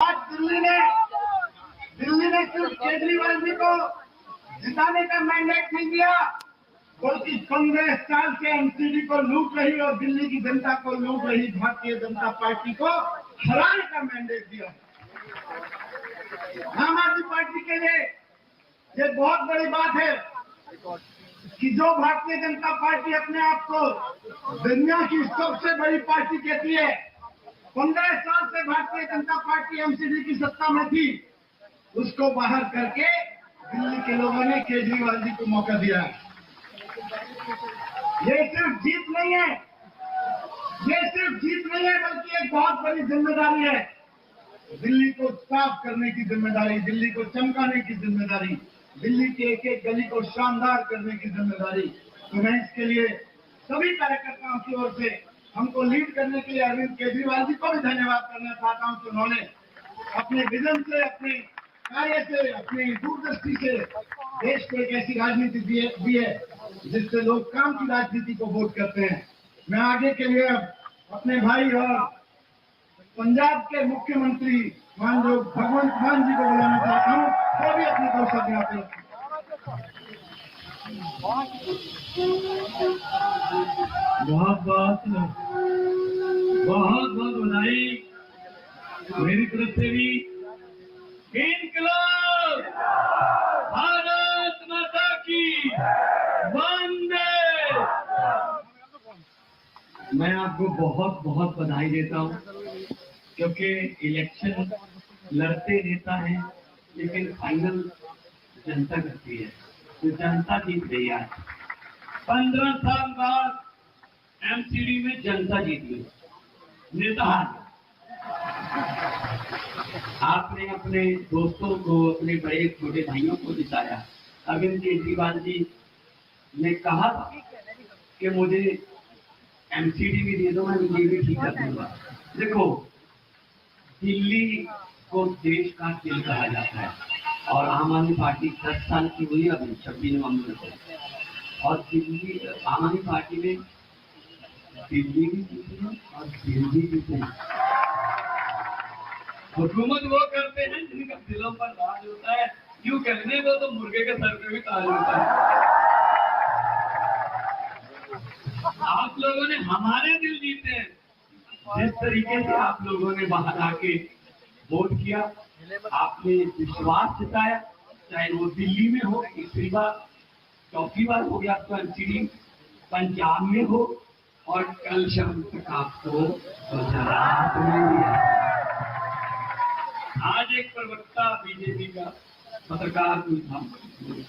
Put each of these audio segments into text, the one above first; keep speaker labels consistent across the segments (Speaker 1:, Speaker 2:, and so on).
Speaker 1: आज दिल्ली ने सिर्फ केजरीवाल जी को जिताने का मैंडेट नहीं दिया, बल्कि 15 साल से एमसीडी को लूट रही और दिल्ली की जनता को लूट रही भारतीय जनता पार्टी को हराने का मैंडेट दिया। आम आदमी पार्टी के लिए ये बहुत बड़ी बात है कि जो भारतीय जनता पार्टी अपने आप को दुनिया की सबसे बड़ी पार्टी कहती है, 15 साल से भारतीय जनता पार्टी एमसीडी की सत्ता में थी, उसको बाहर करके दिल्ली के लोगों ने केजरीवाल जी को मौका दिया। ये सिर्फ जीत नहीं है, बल्कि एक बहुत बड़ी जिम्मेदारी है। दिल्ली को साफ करने की जिम्मेदारी, दिल्ली को चमकाने की जिम्मेदारी, दिल्ली के एक एक गली को शानदार करने की जिम्मेदारी। तो मैं इसके लिए सभी कार्यकर्ताओं की ओर से हमको लीड करने के लिए अरविंद केजरीवाल जी को भी धन्यवाद करना चाहता हूं कि उन्होंने अपने विजन से, अपने कार्य से, अपनी दूरदृष्टि से देश को एक ऐसी राजनीति दी है जिससे लोग काम की राजनीति को वोट करते हैं। मैं आगे के लिए अपने भाई और पंजाब के मुख्यमंत्री माननीय भगवंत मान जी को बुलाना चाहता हूँ, वो भी अपने 2 शब्द यहाँ पे।
Speaker 2: बहुत बधाई मेरी तरफ से भी। इनकलाब, भारत माता की वंदे। मैं आपको बहुत बहुत बधाई देता हूँ, क्योंकि इलेक्शन लड़ते नेता हैं, लेकिन फाइनल जनता करती है। तो जनता जीत गई है। 15 साल बाद एमसीडी में जनता जीत गई, नेता हार। आपने अपने दोस्तों को, अपने बड़े छोटे भाइयों को जिताया। अरविंद केजरीवाल जी ने कहा था कि मुझे एमसीडी भी दे दो, मैं ये भी ठीक कर दूंगा। देखो, दिल्ली को देश का दिल कहा जाता है और आम आदमी पार्टी 10 साल की हुई अभी 26 नवंबर को, और दिल्ली आम आदमी पार्टी में दिल्ली भी जीती है और दिल्ली भी जीती है। हुकूमत वो करते हैं जिनका दिलों पर राज होता है। यूं कहने को तो मुर्गे के सर पे भी ताज होता है। आप लोगों ने हमारे दिल जीते हैं। जिस तरीके से आप लोगों ने बाहर आके वोट किया, आपने विश्वास जताया, चाहे वो दिल्ली में हो, तीसरी बार चौथी बार हो गया आपको एमसीडी, पंजाब में हो, और कल शाम तक आपको गुजरात में दिया। आज एक प्रवक्ता बीजेपी का पत्रकार कोई था,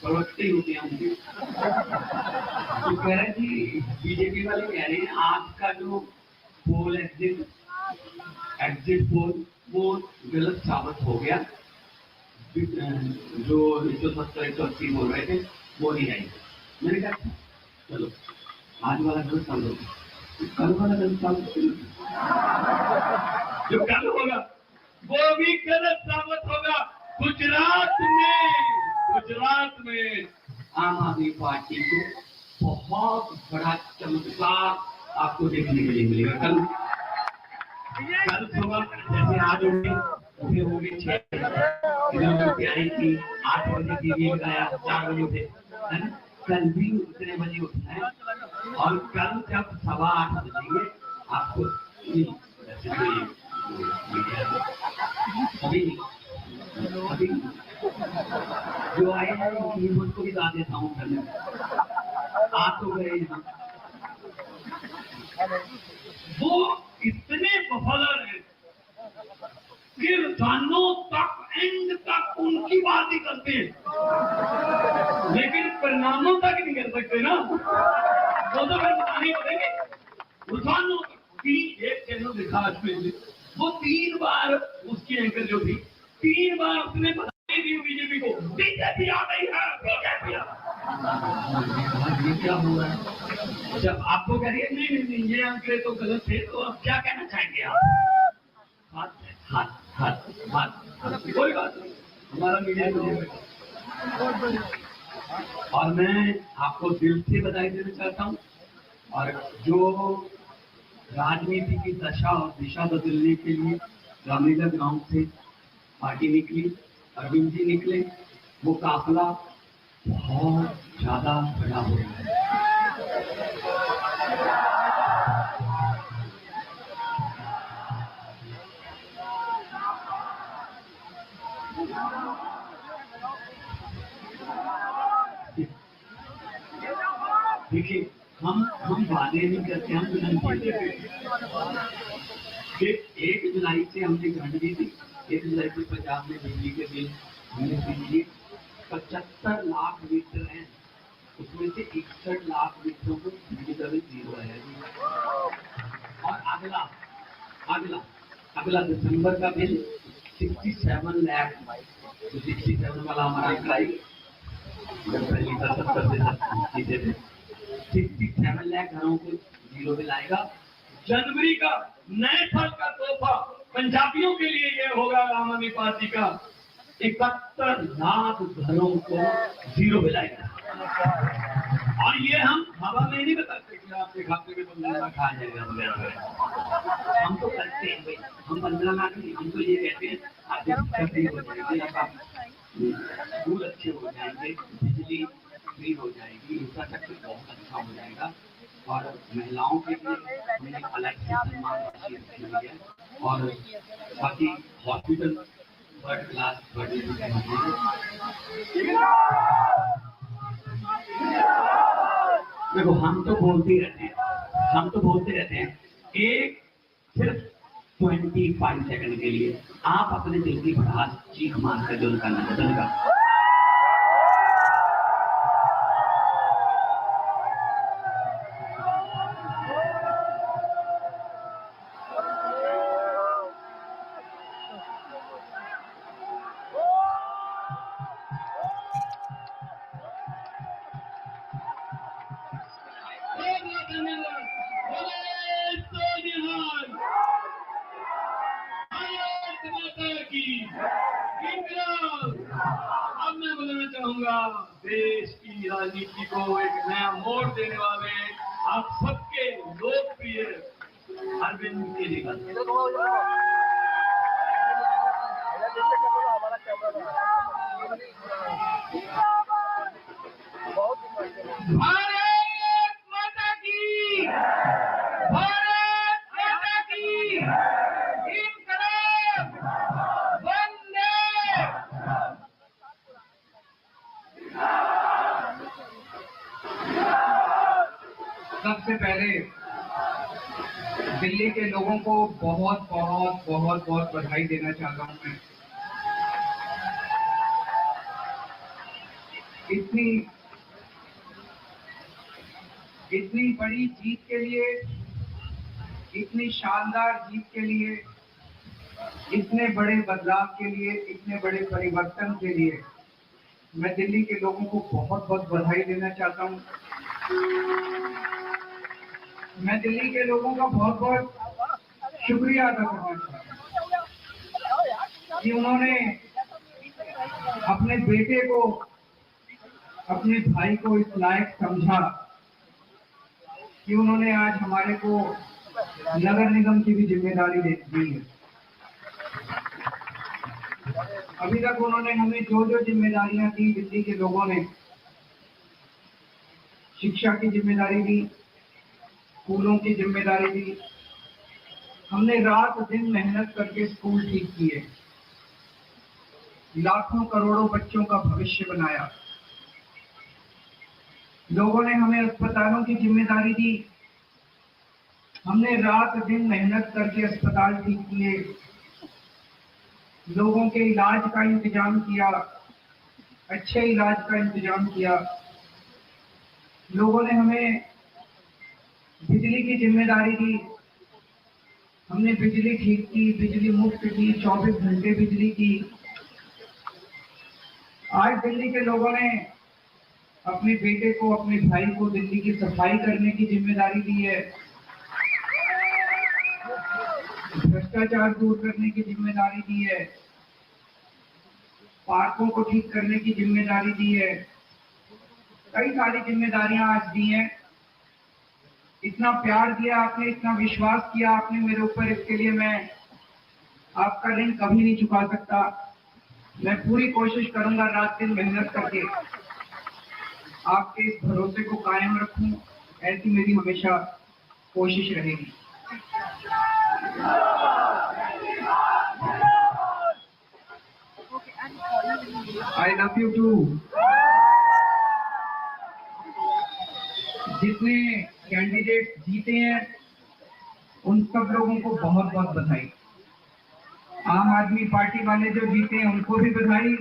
Speaker 2: प्रवक्ते होते हैं उनके, तो कह रहे जी, बीजेपी वाले कह रहे हैं आज का जो पोल एग्जिट पोल वो गलत साबित हो गया। जो 170-180 बोल रहे थे वो नहीं आई। मैंने कहा चलो आज वाला गलत साबित होगा, कल वाला गलत साबित होगा, जो कल होगा वो भी गलत साबित होगा। गुजरात में आम आदमी पार्टी को बहुत बड़ा चमत्कार आपको देखने के लिए मिलेगा। कल सुबह जैसे आज उठे होंगे 6 तैयारी की, 8 बजे टीवी लगाया, 4 बजे उठे, है ना? कल भी उतने बजे उठना है, और कल जब 8:15 बजेंगे आपको अभी जो आए हैं उनको भी गा देता हूँ। आप तो गए यहाँ, वो इतने वफादार हैं कि रोजानों तक एंड तक उनकी बात ही करते हैं, लेकिन परिणामों तक नहीं कर सकते ना। तो फिर बताने पड़ेंगे। रोजानों तक एक चैनल दिखा, वो 3 बार उसकी एंकर जो थी, 3 बार उसने बताई दी बीजेपी को, बीजेपी आ गई है, बीजेपी ये क्या हुआ है? जब आपको कह रही है नहीं ये आंकड़े तो गलत थे, तो अब क्या कहना चाहेंगे आप? हाथ कोई बात नहीं, हमारा मीडिया को। और मैं आपको दिल से बधाई देना चाहता हूँ, और जो राजनीति की दशा और दिशा बदलने के लिए गांधीनगर गांव से पार्टी निकली, अरविंद जी निकले, वो काफिला बहुत ज्यादा बड़ा हो गया। देखिए, हम वादे नहीं करते, हम विनती कि 1 जुलाई से हमने घंट दी थी। 1 जुलाई से पंजाब में बिजली के बिल हमने दिए 75 लाख मीटर हैं, उसमें से 61 लाख मीटरों को बिजली का बिल 0 है जी। और अगला दिसंबर का बिल 67 लाख, तो 67 वाला हमारा अप्लाई 67 लाख घरों को 0 बिल आएगा। जनवरी का नए साल का तोहफा पंजाबियों के लिए यह होगा आम आदमी पार्टी का 71 लाख घरों को 0 बिल आएगा। और ये हम हवा में नहीं बताते कि आपके खाते में 15 लाख आ जाएगा वगैरह वगैरह, हम तो करते हैं भाई। हम 15 लाख नहीं, हम तो ये कहते हैं आगे शिक्षा फ्री हो जाएगी, स्कूल अच्छे हो जाएंगे, बिजली फ्री हो जाएगी, इंफ्रास्ट्रक्चर बहुत अच्छा हो जाएगा। और महिलाओं के लिए हमने अलग से सम्मान राशि रखी हुई है। और बाकी हॉस्पिटल थर्ड क्लास देखो, हम तो बोलते रहते हैं एक सिर्फ 25 सेकंड के लिए आप अपने दिल की भड़ास चीख मार कर जो उनका नजर का अब मैं बोलना चाहूंगा, देश की राजनीति को एक नया मोड़ देने वाले आप सबके लोकप्रिय अरविंद केजरीवाल। भारत माता की, भारत माता की, इनकलाब, वंदे।
Speaker 3: सबसे पहले दिल्ली के लोगों को बहुत बहुत बहुत बहुत बधाई देना चाहता हूं मैं। इतनी बड़ी जीत के लिए, इतनी शानदार जीत के लिए, इतने बड़े बदलाव के लिए, इतने बड़े परिवर्तन के लिए मैं दिल्ली के लोगों को बहुत बहुत बधाई देना चाहता हूं। मैं दिल्ली के लोगों का बहुत बहुत शुक्रिया अदा करना चाहता हूं कि उन्होंने अपने बेटे को, अपने भाई को इस लायक समझा कि उन्होंने आज हमारे को नगर निगम की भी जिम्मेदारी दे दी है। अभी तक उन्होंने हमें जो जो जिम्मेदारियां दी, दिल्ली के लोगों ने शिक्षा की जिम्मेदारी दी, स्कूलों की जिम्मेदारी दी। हमने रात दिन मेहनत करके स्कूल ठीक किए, लाखों करोड़ों बच्चों का भविष्य बनाया। लोगों ने हमें अस्पतालों की जिम्मेदारी दी, हमने रात दिन मेहनत करके अस्पताल ठीक किए, लोगों के इलाज का इंतजाम किया, अच्छे इलाज का इंतजाम किया। लोगों ने हमें बिजली की जिम्मेदारी दी, हमने बिजली ठीक की, बिजली मुफ्त की, 24 घंटे बिजली की। आज दिल्ली के लोगों ने अपने बेटे को, अपने भाई को दिल्ली की सफाई करने की जिम्मेदारी दी है, भ्रष्टाचार दूर करने की जिम्मेदारी दी है, पार्कों को ठीक करने की जिम्मेदारी दी है। कई सारी जिम्मेदारियां आज दी हैं। इतना प्यार दिया आपने, इतना विश्वास किया आपने मेरे ऊपर, इसके लिए मैं आपका ऋण कभी नहीं चुका सकता। मैं पूरी कोशिश करूंगा रात दिन मेहनत करके आपके इस भरोसे को कायम रखूं, ऐसी मेरी हमेशा कोशिश रहेगी। I love you too। जितने कैंडिडेट जीते हैं उन सब लोगों को बहुत बहुत बधाई। आम आदमी पार्टी वाले जो जीते हैं उनको भी बधाई,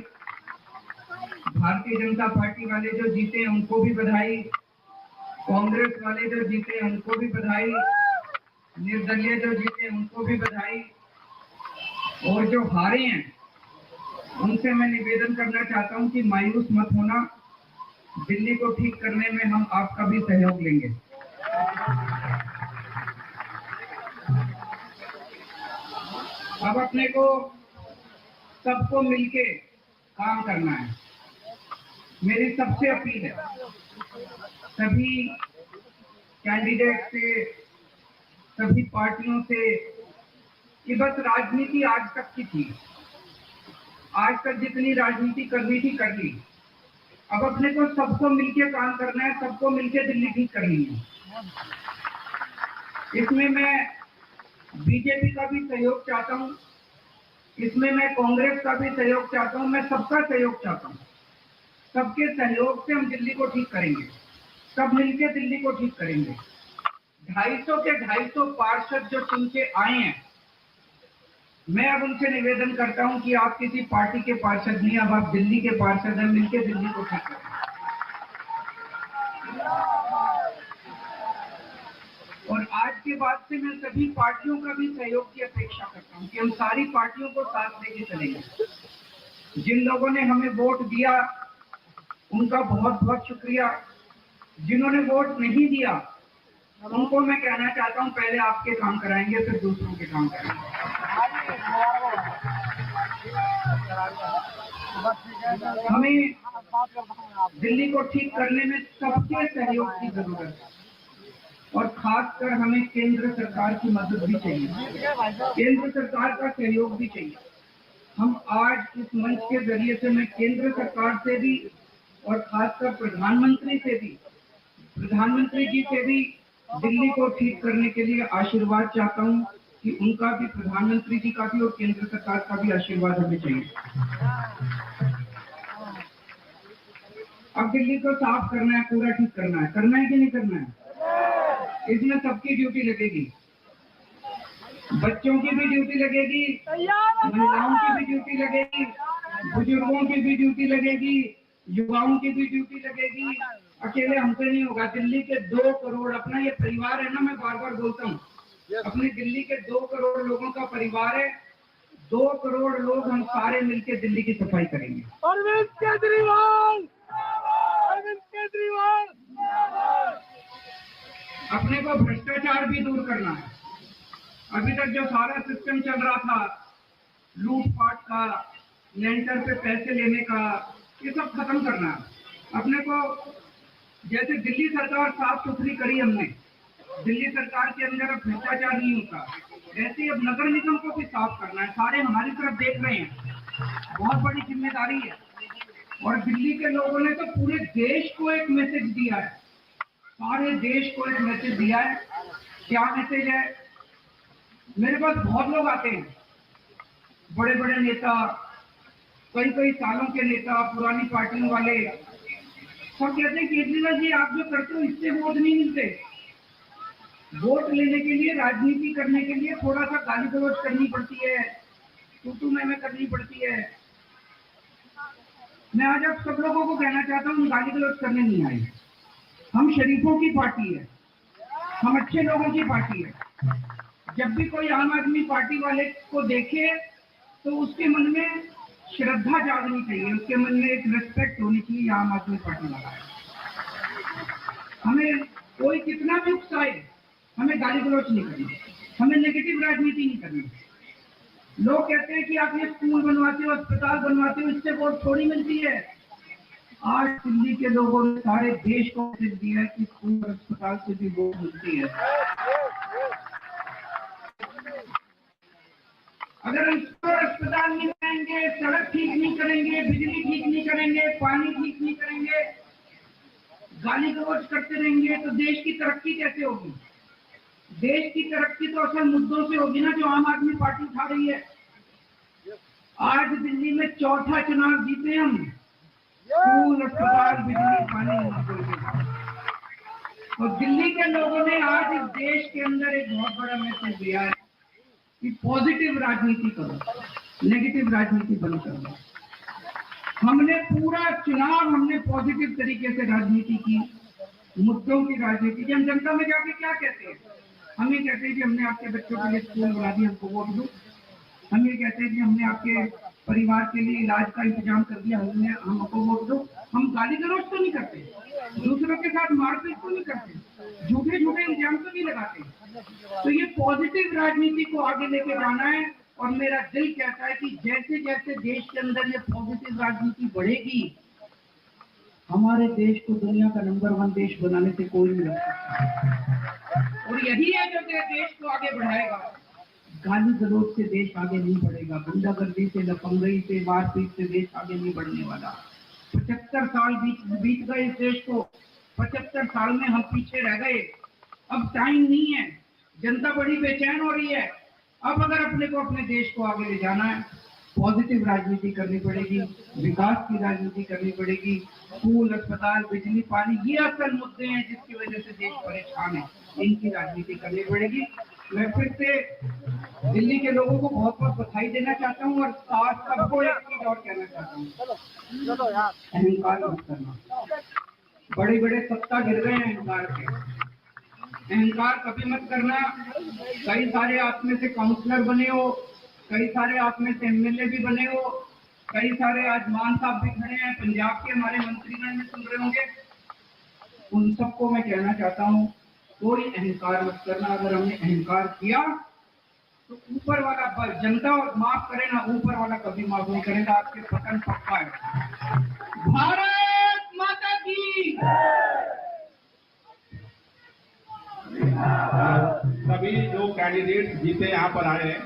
Speaker 3: भारतीय जनता पार्टी वाले जो जीते हैं उनको भी बधाई, कांग्रेस वाले जो जीते हैं उनको भी बधाई, निर्दलीय जो जीते हैं उनको भी बधाई, और जो हारे हैं उनसे मैं निवेदन करना चाहता हूं कि मायूस मत होना, दिल्ली को ठीक करने में हम आपका भी सहयोग लेंगे। अब अपने को सबको मिलके काम करना है। मेरी सबसे अपील है सभी कैंडिडेट से, सभी पार्टियों से, कि बस राजनीति आज तक की थी, आज तक जितनी राजनीति करनी थी कर ली। अब अपने को सबको मिलके काम करना है, सबको मिलके दिल्ली ठीक करनी है। इसमें मैं बीजेपी का भी सहयोग चाहता हूं, इसमें मैं कांग्रेस का भी सहयोग चाहता हूं, मैं सबका सहयोग चाहता हूं। सबके सहयोग से हम दिल्ली को ठीक करेंगे, सब मिलके दिल्ली को ठीक करेंगे। 250 के 250 पार्षद जो चुन के आए हैं, मैं अब उनसे निवेदन करता हूं कि आप किसी पार्टी के पार्षद नहीं, अब आप दिल्ली के पार्षद हैं, मिलके दिल्ली को ठीक करें। और आज के बाद से मैं सभी पार्टियों का भी सहयोग की अपेक्षा करता हूं कि हम सारी पार्टियों को साथ लेके चलेंगे। जिन लोगों ने हमें वोट दिया उनका बहुत बहुत शुक्रिया, जिन्होंने वोट नहीं दिया उनको मैं कहना चाहता हूं पहले आपके काम कराएंगे फिर दूसरों के काम कराएंगे। हमें दिल्ली को ठीक करने में सबके सहयोग की जरूरत है, और खासकर हमें केंद्र सरकार की मदद भी चाहिए, केंद्र सरकार का सहयोग भी चाहिए। हम आज इस मंच के जरिए से मैं केंद्र सरकार से भी और खासकर प्रधानमंत्री जी से भी दिल्ली को ठीक करने के लिए आशीर्वाद चाहता हूं कि उनका भी, प्रधानमंत्री जी का भी और केंद्र सरकार का भी आशीर्वाद हमें चाहिए। अब दिल्ली को साफ करना है, पूरा ठीक करना है कि नहीं करना है? इसमें सबकी ड्यूटी लगेगी, बच्चों की भी ड्यूटी लगेगी, महिलाओं की भी ड्यूटी लगेगी, बुजुर्गों की भी ड्यूटी लगेगी, युवाओं की भी ड्यूटी लगेगी। अकेले हमसे नहीं होगा। दिल्ली के 2 करोड़, अपना ये परिवार है ना, मैं बार बार बोलता हूँ, अपने दिल्ली के 2 करोड़ लोगों का परिवार है। 2 करोड़ लोग हम सारे मिलके दिल्ली की सफाई करेंगे।
Speaker 4: अरविंद केजरीवाल, अरविंद केजरीवाल।
Speaker 3: अपने को भ्रष्टाचार भी दूर करना है। अभी तक जो सारा सिस्टम चल रहा था, लूटपाट का, लेंटर पे पैसे लेने का, ये सब खत्म करना है। अपने को जैसे दिल्ली सरकार साफ सुथरी करी हमने, दिल्ली सरकार के अंदर अब भ्रष्टाचार नहीं होता, ऐसे अब नगर निगम को भी साफ करना है। सारे हमारी तरफ देख रहे हैं, बहुत बड़ी जिम्मेदारी है। और दिल्ली के लोगों ने तो पूरे देश को एक मैसेज दिया है, सारे देश को एक मैसेज दिया है। क्या मैसेज है? मेरे पास बहुत लोग आते हैं, बड़े बड़े नेता, कई सालों के नेता, पुरानी पार्टियों वाले, सब कहते हैं केजरीवाल जी आप जो करते हो इससे वोट नहीं मिलते। वोट लेने के लिए, राजनीति करने के लिए थोड़ा सा गाली गलौज करनी पड़ती है, तू मैं करनी पड़ती है। मैं आज आप सब लोगों को कहना चाहता हूँ, गाली गलौज करने नहीं आए। हम शरीफों की पार्टी है, हम अच्छे लोगों की पार्टी है। जब भी कोई आम आदमी पार्टी वाले को देखे तो उसके मन में श्रद्धा जागनी चाहिए, उसके मन में एक रिस्पेक्ट होनी चाहिए, आम आदमी पार्टी वाला है। हमें कोई कितना भी उकसाए, हमें गाली गलौज नहीं करनी, हमें नेगेटिव राजनीति नहीं करनी। लोग कहते हैं कि आप ये स्कूल बनवाते हो, अस्पताल बनवाते हो, इससे वोट थोड़ी मिलती है। आज दिल्ली के लोगों ने सारे देश को मैसेज दिया है कि स्कूल और अस्पताल से भी वोट मिलती है। अगर स्कूल और अस्पताल नहीं करेंगे, सड़क ठीक नहीं करेंगे, बिजली ठीक नहीं करेंगे, पानी ठीक नहीं करेंगे, गाली गलौज करते रहेंगे तो देश की तरक्की कैसे होगी? देश की तरक्की तो असल मुद्दों से होगी ना, जो आम आदमी पार्टी उठा रही है। आज दिल्ली में चौथा चुनाव जीते हम, स्कूल, अस्पताल, बिजली, पानी। और दिल्ली के लोगों ने आज इस देश के अंदर एक बहुत बड़ा मैसेज दिया है कि पॉजिटिव राजनीति करो, नेगेटिव राजनीति बंद करो। हमने पूरा चुनाव पॉजिटिव तरीके से राजनीति की, मुद्दों की राजनीति की। हम जनता में जाके क्या कहते हैं? हम ये कहते हैं कि हमने आपके बच्चों के लिए स्कूल बना दिया, हमको वोट दो। हम ये कहते हैं कि हमने आपके परिवार के लिए इलाज का इंतजाम कर दिया, हमको वोट दो। हम गाली गलौज तो नहीं करते, दूसरों के साथ मारपीट तो नहीं करते, झूठे झूठे इल्जाम तो नहीं लगाते। तो ये पॉजिटिव राजनीति को आगे लेके जाना है। और मेरा दिल कहता है कि जैसे जैसे देश के अंदर ये पॉजिटिव राजनीति बढ़ेगी, हमारे देश को दुनिया का नंबर 1 देश बनाने से कोई नहीं रोक सकता। और यही है जो देश को आगे बढ़ाएगा। गाली गलौज से देश आगे नहीं बढ़ेगा, गुंडागर्दी से, लफंगई से, मारपीट से देश आगे नहीं बढ़ने वाला। 75 साल बीत गए इस देश को, 75 साल में हम पीछे रह गए। अब टाइम नहीं है, जनता बड़ी बेचैन हो रही है। अब अगर अपने को, अपने देश को आगे ले जाना है, पॉजिटिव राजनीति करनी पड़ेगी, विकास की राजनीति करनी पड़ेगी। स्कूल, अस्पताल, बिजली, पानी, ये असल मुद्दे हैं जिसकी वजह से देश परेशान है, इनकी राजनीति करनी पड़ेगी। मैं फिर से दिल्ली के लोगों को बहुत बहुत बधाई देना चाहता हूँ और साथ सबको एक चीज और कहना चाहता हूँ, अहंकार मत करना। बड़े बड़े सत्ता गिर गए हैं अहंकार के, अहंकार कभी मत करना। कई सारे आप में से काउंसलर बने हो, कई सारे आप में से एमएलए भी बने हो, कई सारे आज मान साहब भी खड़े हैं, पंजाब के हमारे मंत्रीगण में सुन रहे होंगे। उन सबको मैं कहना चाहता हूँ, कोई अहंकार मत करना। अगर हमने अहंकार किया तो ऊपर वाला, जनता माफ करे ना, ऊपर वाला कभी माफ नहीं करेगा। आपके पतन पक्का है। भारत माता की।
Speaker 5: सभी जो कैंडिडेट जीते यहाँ पर आए हैं,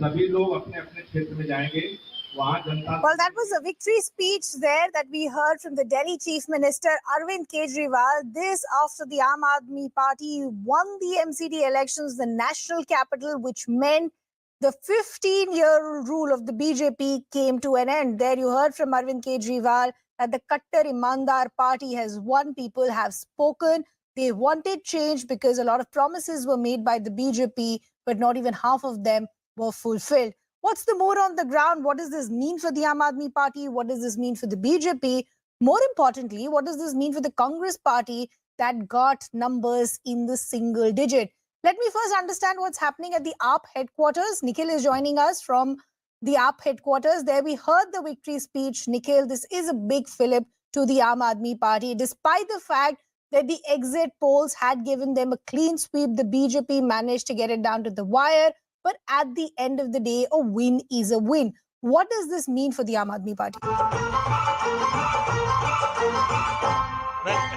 Speaker 5: सभी लोग अपने अपने क्षेत्र में जाएंगे।
Speaker 6: Well, that was a victory speech there that we heard from the Delhi Chief Minister Arvind Kejriwal. This after the Aam Aadmi Party won the MCD elections, the national capital, which meant the 15-year rule of the BJP came to an end. There you heard from Arvind Kejriwal that the Kattar Imandar Party has won. People have spoken. They wanted change because a lot of promises were made by the BJP, but not even half of them were fulfilled. What's the more on the ground? What does this mean for the Aam Aadmi Party? What does this mean for the BJP? More importantly, what does this mean for the Congress Party that got numbers in the single digit? Let me first understand what's happening at the AAP headquarters. Nikhil is joining us from the AAP headquarters. There we heard the victory speech. Nikhil, this is a big fillip to the Aam Aadmi Party. Despite the fact that the exit polls had given them a clean sweep, the BJP managed to get it down to the wire. But at the end of the day, a win is a win. What does this mean for the Aam Aadmi Party?
Speaker 7: Well,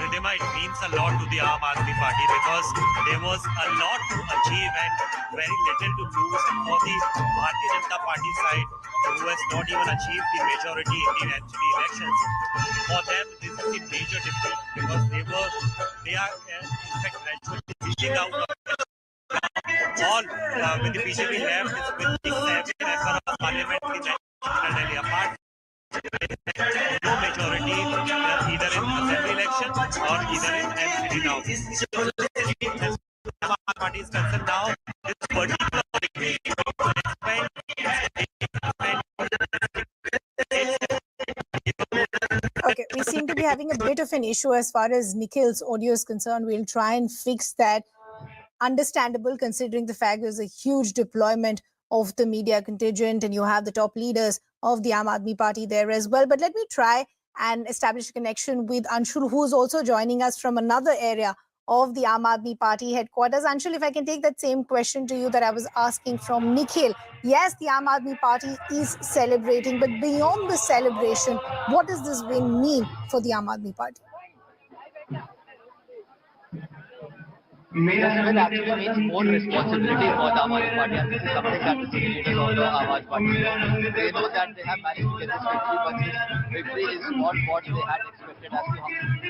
Speaker 7: Ridhima, it means a lot to the Aam Aadmi Party because there was a lot to achieve and very little to lose. And for the Bharatiya Janata Party side, who has not even achieved the majority in the MCD elections, for them this is a major difference because they are in fact gradually reaching out of all with the BJP left is with the 7 member of parliament in National Delhi apart. No majority either in assembly election or either in MCD now. The party is concerned now. This particular
Speaker 6: Okay, we seem to be having a bit of an issue as far as Nikhil's audio is concerned. We'll try and fix that. Understandable considering the fact there's a huge deployment of the media contingent and you have the top leaders of the Aam Aadmi Party there as well. But let me try and establish a connection with Anshul, who's also joining us from another area of the Aam Aadmi Party headquarters. Anshul, if I can take that same question to you that I was asking from Nikhil. Yes, the Aam Aadmi Party is celebrating, but beyond the celebration, what does this win mean for the Aam Aadmi Party?
Speaker 8: This will actually means more responsibility for the Aam Aadmi Party, and this is something that the senior leaders of the Aam Aadmi Party know. They know that they have managed to get this victory, but this victory is not what they had expected as to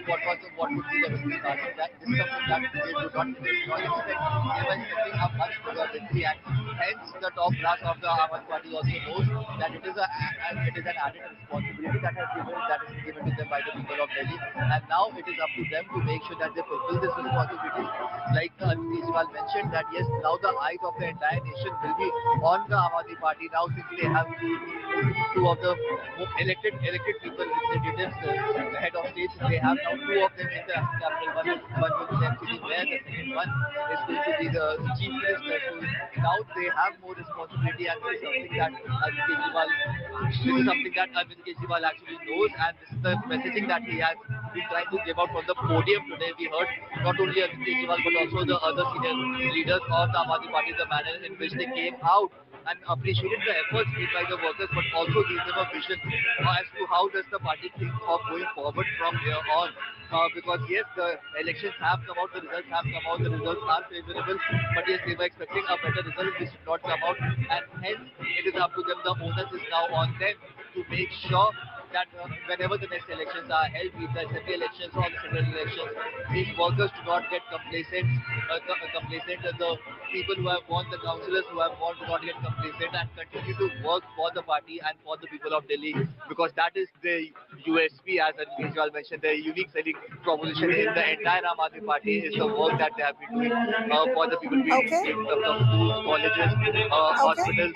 Speaker 8: what would be the victory margin. That this is something that they do not expect. They were expecting a much bigger victory, and hence the top brass of the Aam Aadmi Party also knows that it is an added responsibility that is given to them by the people of Delhi, and now it is up to them to make sure that they fulfill this responsibility. Like Kejriwal mentioned, that yes, now the eyes of the entire nation will be on the Aam Aadmi Party now, since they have two of the elected people, representatives, the head of states. They have now two of them in the capital. One will be the MCD mayor, the second one is going to be the chief minister. So now they have more responsibility, and this is something that Arvind Kejriwal actually knows, and this is the messaging that he has been trying to give out from the podium today. We heard not only Arvind Kejriwal but also the other senior leaders of the Aam Aadmi Party, the manner in which they came out and appreciated the efforts made by the workers, but also gave them a vision as to how does the party think of going forward from here on. Because yes, the elections have come out, the results have come out, the results are favourable, but yes, they were expecting a better result which did not come out, and hence it is up to them. The onus is now on them to make sure that whenever the next elections are held, be it the assembly elections or the central elections, these workers do not get complacent. The people who have won, the councillors who have won, do not get complacent and continue to work for the party and for the people of Delhi, because that is the USP, as Kejriwal mentioned. The unique selling proposition in the entire Aam Aadmi Party is the work that they have been doing for the people, in terms of schools, colleges, hospitals.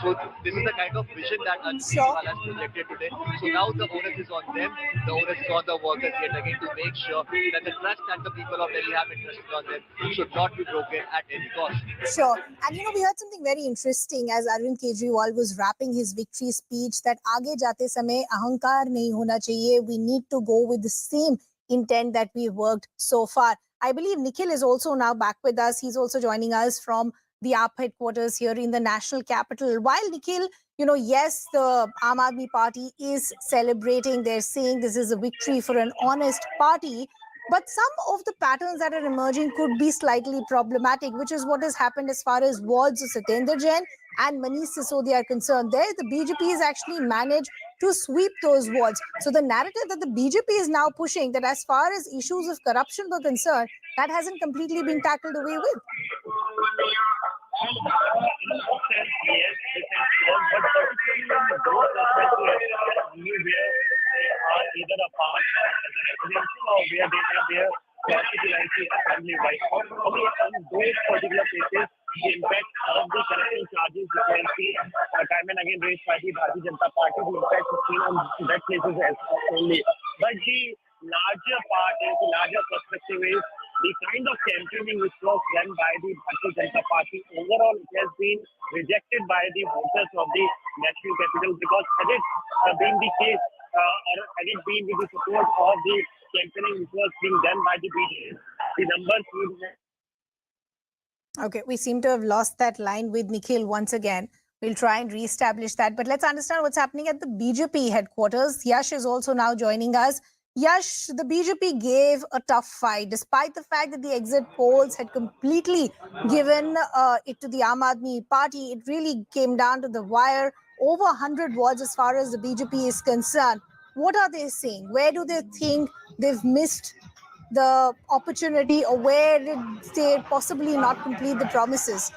Speaker 8: So this is the kind of vision that Kejriwal has projected today. So now the onus is on them, the onus is on the workers yet again to make sure that the trust that the people of Delhi have entrusted on them should not be broken at any cost.
Speaker 6: Sure. And we heard something very interesting as Arvind Kejriwal was wrapping his victory speech, that aage jate samay ahankar nahi hona chahiye. We need to go with the same intent that we worked so far. I believe Nikhil is also now back with us. He's also joining us from the AAP headquarters here in the national capital. While Nikhil, yes, the Aam Aadmi Party is celebrating. They're saying this is a victory for an honest party. But some of the patterns that are emerging could be slightly problematic, which is what has happened as far as wards of Satendra Jain and Manish Sisodia are concerned. There, the BJP has actually managed to sweep those wards. So the narrative that the BJP is now pushing, that as far as issues of corruption were concerned, that hasn't completely been tackled away with.
Speaker 9: Either a part residential or where they have their constituency assembly right. Only in those particular cases, the impact of the corruption charges you can see time and again raised by the Bharatiya Janata Party, the impact is seen on that cases only. But the larger part is, the larger perspective is the kind of campaigning which was done by the Bharatiya Janata Party. Overall, it has been rejected by the voters of the national capital, because had it been the case, or had it been with the support of the campaigning which was being done by the BJP, the numbers would have...
Speaker 6: Okay, we seem to have lost that line with Nikhil once again. We'll try and re-establish that. But let's understand what's happening at the BJP headquarters. Yash is also now joining us. Yash, the BJP gave a tough fight, despite the fact that the exit polls had completely given it to the Aam Aadmi Party. It really came down to the wire. Over 100 wards as far as the BJP is concerned. What are they saying? Where do they think they've missed the opportunity, or where did they possibly not complete the promises?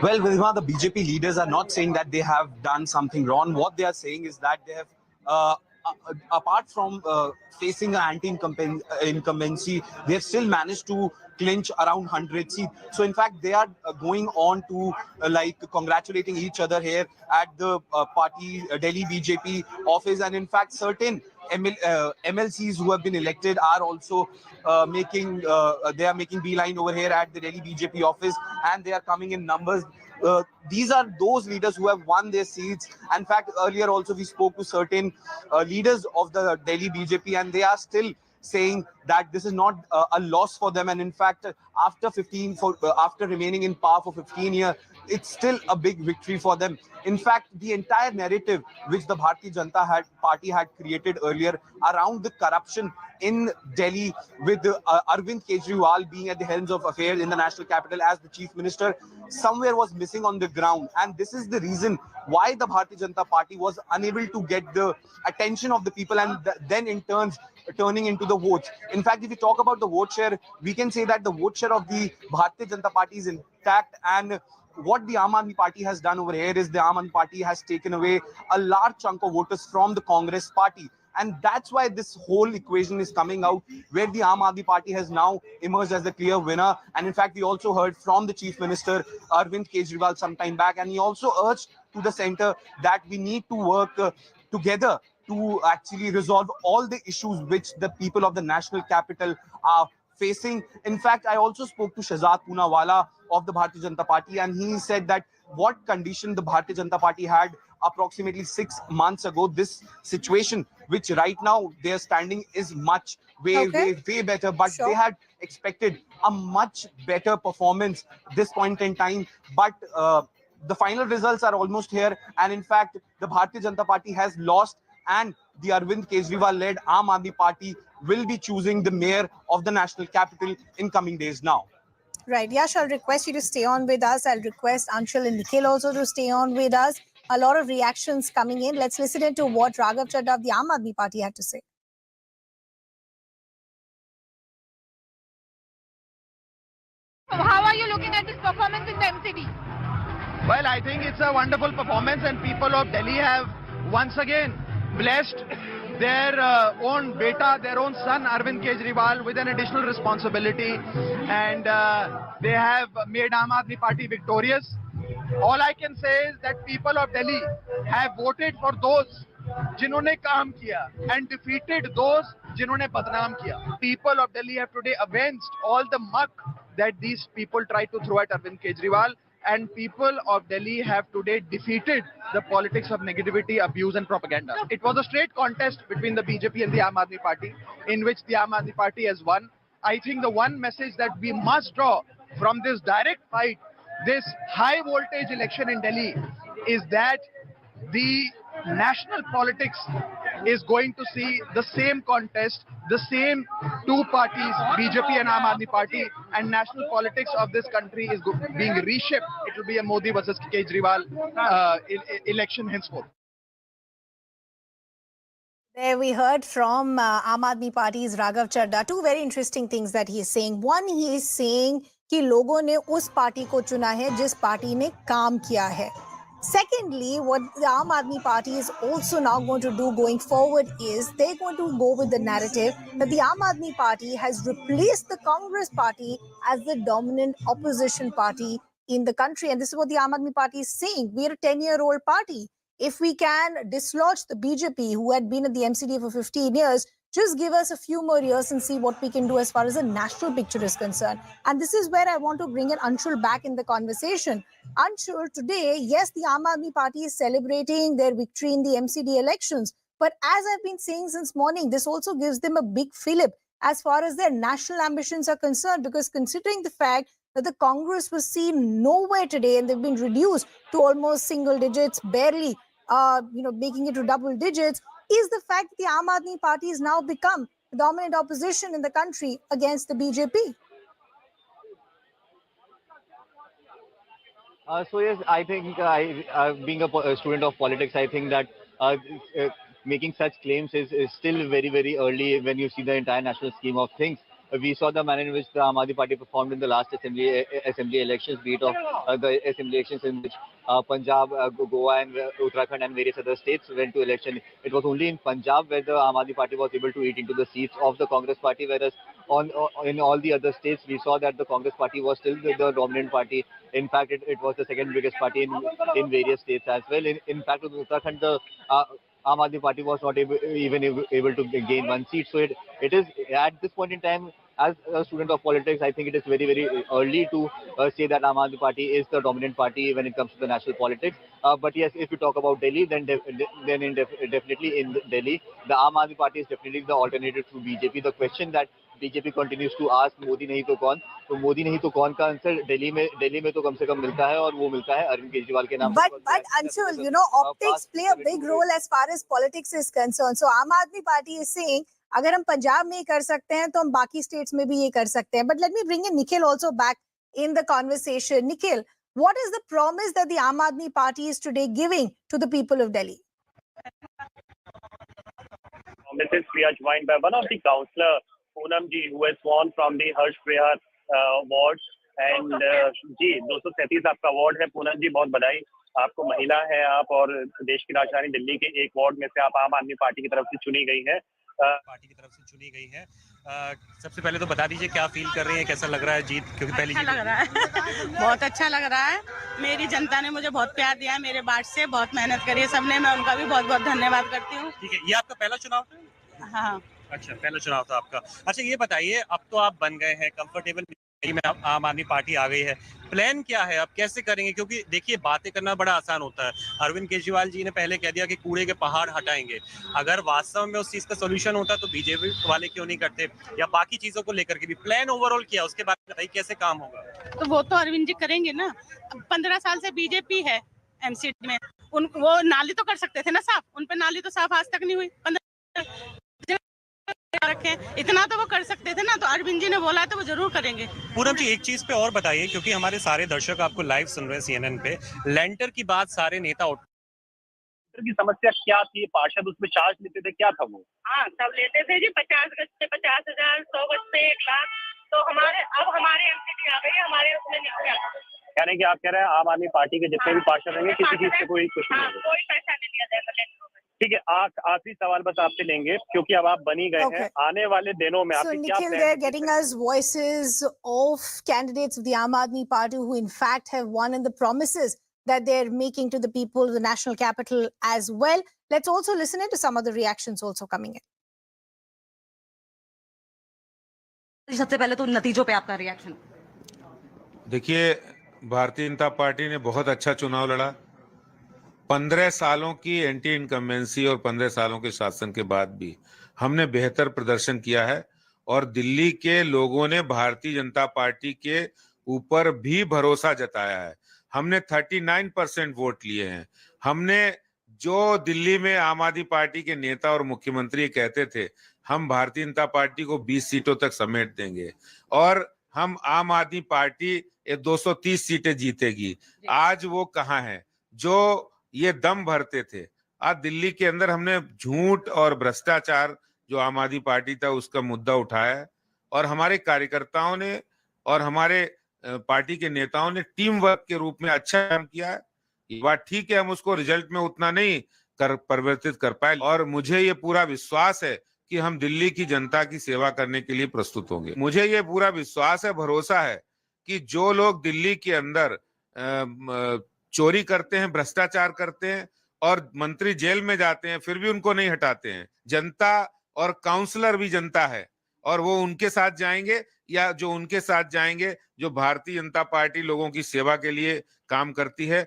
Speaker 10: Well, Vidima, the BJP leaders are not saying that they have done something wrong. What they are saying is that they have, apart from facing an anti-incumbency, they have still managed to clinch around 100 seats. So, in fact, they are going on to congratulating each other here at the party Delhi BJP office, and in fact, certain MLCs who have been elected are also making beeline over here at the Delhi BJP office, and they are coming in numbers. These are those leaders who have won their seats. In fact, earlier also we spoke to certain leaders of the Delhi BJP, and they are still saying that this is not a loss for them. And in fact, after remaining in power for 15 years, it's still a big victory for them. In fact, the entire narrative which the Bharatiya Janata Party had created earlier around the corruption in Delhi, with Arvind Kejriwal being at the helms of affairs in the national capital as the chief minister, somewhere was missing on the ground. And this is the reason why the Bharatiya Janata Party was unable to get the attention of the people, and then in turning into the votes. In fact, if we talk about the vote share, we can say that the vote share of the Bharatiya Janata Party is intact, and what the Aam Aadmi Party has done over here is the Aam Aadmi Party has taken away a large chunk of voters from the Congress Party. And that's why this whole equation is coming out, where the Aam Aadmi Party has now emerged as the clear winner. And in fact, we also heard from the Chief Minister, Arvind Kejriwal, some time back, and he also urged to the centre that we need to work together to actually resolve all the issues which the people of the national capital are facing. In fact, I also spoke to Shahzad Poonawala of the Bharatiya Janata Party, and he said that what condition the Bharatiya Janata Party had approximately 6 months ago, this situation, which right now their standing is much way better, but they had expected a much better performance this point in time. But the final results are almost here, and in fact, the Bharatiya Janata Party has lost, and the Arvind Kejriwal-led Aam Aadmi Party will be choosing the mayor of the national capital in coming days now.
Speaker 6: Right. Yash, I'll request you to stay on with us. I'll request Anshul and Nikhil also to stay on with us. A lot of reactions coming in. Let's listen into what Raghav Chadha of the Aam Aadmi Party had to say.
Speaker 11: How are you looking at this performance in the MCD?
Speaker 12: Well, I think it's a wonderful performance, and people of Delhi have once again blessed their own beta, their own son Arvind Kejriwal with an additional responsibility, and they have made Aam Aadmi Party victorious. All I can say is that people of Delhi have voted for those जिन्होंने काम किया and defeated those जिन्होंने बदनाम किया. People of Delhi have today avenged all the muck that these people tried to throw at Arvind Kejriwal, and people of Delhi have today defeated the politics of negativity, abuse and propaganda. It was a straight contest between the BJP and the Aam Aadmi Party, in which the Aam Aadmi Party has won. I think the one message that we must draw from this direct fight, this high voltage election in Delhi, is that the national politics is going to see the same contest, the same two parties, BJP and Aam Aadmi Party, and national politics of this country is being reshaped. It will be a Modi versus Kejriwal election henceforth.
Speaker 6: There we heard from Aam Aadmi Party's Raghav Chadha. Two very interesting things that he is saying. One, he is saying कि लोगों ने उस party को चुना है जिस party ने काम किया है. Secondly, what the Aam Aadmi Party is also now going to do going forward is they're going to go with the narrative that the Aam Aadmi Party has replaced the Congress Party as the dominant opposition party in the country. And this is what the Aam Aadmi Party is saying. We're a 10-year-old party. If we can dislodge the BJP, who had been at the MCD for 15 years, just give us a few more years and see what we can do as far as the national picture is concerned. And this is where I want to bring in Anshul back in the conversation. Anshul, today, yes, the Aam Aadmi Party is celebrating their victory in the MCD elections. But as I've been saying since morning, this also gives them a big fillip as far as their national ambitions are concerned, because considering the fact that the Congress was seen nowhere today and they've been reduced to almost single digits, barely making it to double digits, is the fact that the Aam Aadmi Party has now become the dominant opposition in the country against the BJP.
Speaker 8: So yes, I think being a student of politics, I think that making such claims is still very, very early when you see the entire national scheme of things. We saw the manner in which the Aam Aadmi Party performed in the last assembly elections, be it of the assembly elections in which Punjab, Goa and Uttarakhand and various other states went to election. It was only in Punjab where the Aam Aadmi Party was able to eat into the seats of the Congress Party, whereas in all the other states we saw that the Congress Party was still the dominant party. In fact, it was the second biggest party in various states as well. In fact, with Uttarakhand, the Aam Aadmi Party was not even able to gain one seat. So it is at this point in time, as a student of politics, I think it is very, very early to say that Aam Aadmi Party is the dominant party when it comes to the national politics. But yes, if you talk about Delhi, then definitely in Delhi, the Aam Aadmi Party is definitely the alternative to BJP. The question that BJP continues to ask Modi नहीं तो कौन, तो मोदी नहीं तो कौन का answer Delhi में तो कम से कम मिलता है, और वो मिलता है अरविंद केजरीवाल के नाम।
Speaker 6: But Anshul, you know, optics play a big role as far as politics is concerned. So Aam Aadmi Party is saying, अगर हम पंजाब में कर सकते हैं तो हम बाकी states में भी ये कर सकते हैं. But let me bring in Nikhil also back in the conversation. Nikhil, what is the promise that the Aam Aadmi Party is today giving to the people of Delhi?
Speaker 9: Mrs. We are joined by one of the councillor, Poonam ji, who has won from the Harsh Priyar ward. And जी 237 आपका ward है पूनम जी, बहुत बधाई आपको। महिला है आप और देश की राजधानी दिल्ली के एक वार्ड में से आप आम आदमी पार्टी की तरफ से चुनी गई है।
Speaker 7: सबसे पहले तो बता दीजिए क्या फील कर रही हैं, कैसा लग रहा है जीत, क्योंकि पहली जीत
Speaker 13: लग रहा है बहुत अच्छा लग रहा है। मेरी जनता ने मुझे बहुत प्यार दिया है, मेरे बाट से बहुत मेहनत करी है सबने, मैं उनका भी बहुत बहुत धन्यवाद करती हूँ।
Speaker 7: ठीक है, ये आपका पहला चुनाव था?
Speaker 13: हाँ,
Speaker 7: अच्छा, पहला चुनाव था आपका। अच्छा, ये बताइए, अब तो आप बन गए हैं कंफर्टेबल में, आम आदमी पार्टी आ गई है, प्लान क्या है, आप कैसे करेंगे? क्योंकि देखिए बातें करना बड़ा आसान होता है। अरविंद केजरीवाल जी ने पहले कह दिया कि कूड़े के पहाड़ हटाएंगे, अगर वास्तव में उस चीज का सोल्यूशन होता तो बीजेपी वाले क्यों नहीं करते, या बाकी चीजों को लेकर के भी प्लान ओवरऑल किया, उसके बाद बताइए कैसे काम होगा?
Speaker 13: तो वो तो अरविंद जी करेंगे ना। 15 साल से बीजेपी है MCD में, वो नाली तो कर सकते थे ना साफ, उन पे नाली तो साफ आज तक नहीं हुई। 15 रखें, इतना तो वो कर सकते थे ना, तो अरविंद जी ने बोला तो वो जरूर करेंगे।
Speaker 7: पूनम जी एक चीज पे और बताइए, क्योंकि हमारे सारे दर्शक आपको लाइव सुन रहे हैं CNN पे, लेंटर की बात सारे नेता
Speaker 9: की समस्या क्या थी? पार्षद उसमें चार्ज लेते थे, क्या था वो?
Speaker 14: हाँ, सब लेते थे जी, 50 गज पे 50,000, 100 गज पे 1 लाख। तो अब हमारे MCD आ गई है, हमारे उसमें नहीं किया।
Speaker 9: यानी कि आप कह रहे हैं आम आदमी पार्टी के जितने भी पार्षद होंगे किसी चीज से कोई कुछ नहीं,
Speaker 14: कोई पैसा नहीं लिया जाएगा।
Speaker 9: ठीक है, आखिरी सवाल बस आपसे लेंगे, क्योंकि अब आप बनी गए हैं, आने वाले दिनों में आपके क्या
Speaker 6: Nikhil, they're getting us voices of candidates of the Aam Aadmi Party who in fact have won, and the promises that they're making to the people of the national capital as well. Let's also listen into some of the reactions also coming in.
Speaker 13: सबसे पहले तो नतीजों पे आपका reaction.
Speaker 15: देखिए, Bharatiya Janata party ने बहुत अच्छा चुनाव लड़ा। 15 सालों की एंटी इनकम्बेंसी और 15 सालों के शासन के बाद भी हमने बेहतर प्रदर्शन किया है, और दिल्ली के लोगों ने भारतीय जनता पार्टी के ऊपर भी भरोसा जताया है। हमने 39% वोट लिए हैं। हमने जो दिल्ली में आम आदमी पार्टी के नेता और मुख्यमंत्री कहते थे हम भारतीय जनता पार्टी को 20 सीटों तक समेट देंगे, और हम आम आदमी पार्टी 230 सीटें जीतेगी, आज वो कहाँ है जो ये दम भरते थे? आज दिल्ली के अंदर हमने झूठ और भ्रष्टाचार जो आम आदमी पार्टी था उसका मुद्दा उठाया है, और हमारे कार्यकर्ताओं ने और हमारे पार्टी के नेताओं ने टीम वर्क के रूप में अच्छा काम किया है। ये बात ठीक है, हम उसको रिजल्ट में उतना नहीं परिवर्तित कर पाए, और मुझे ये पूरा विश्वास है कि हम दिल्ली की जनता की सेवा करने के लिए प्रस्तुत होंगे। मुझे ये पूरा विश्वास है, भरोसा है कि जो लोग दिल्ली के अंदर चोरी करते हैं, भ्रष्टाचार करते हैं और मंत्री जेल में जाते हैं, फिर भी उनको नहीं हटाते हैं। जनता और काउंसलर भी जनता है, और वो उनके साथ जाएंगे, या जो उनके साथ जाएंगे जो भारतीय जनता पार्टी लोगों की सेवा के लिए काम करती है।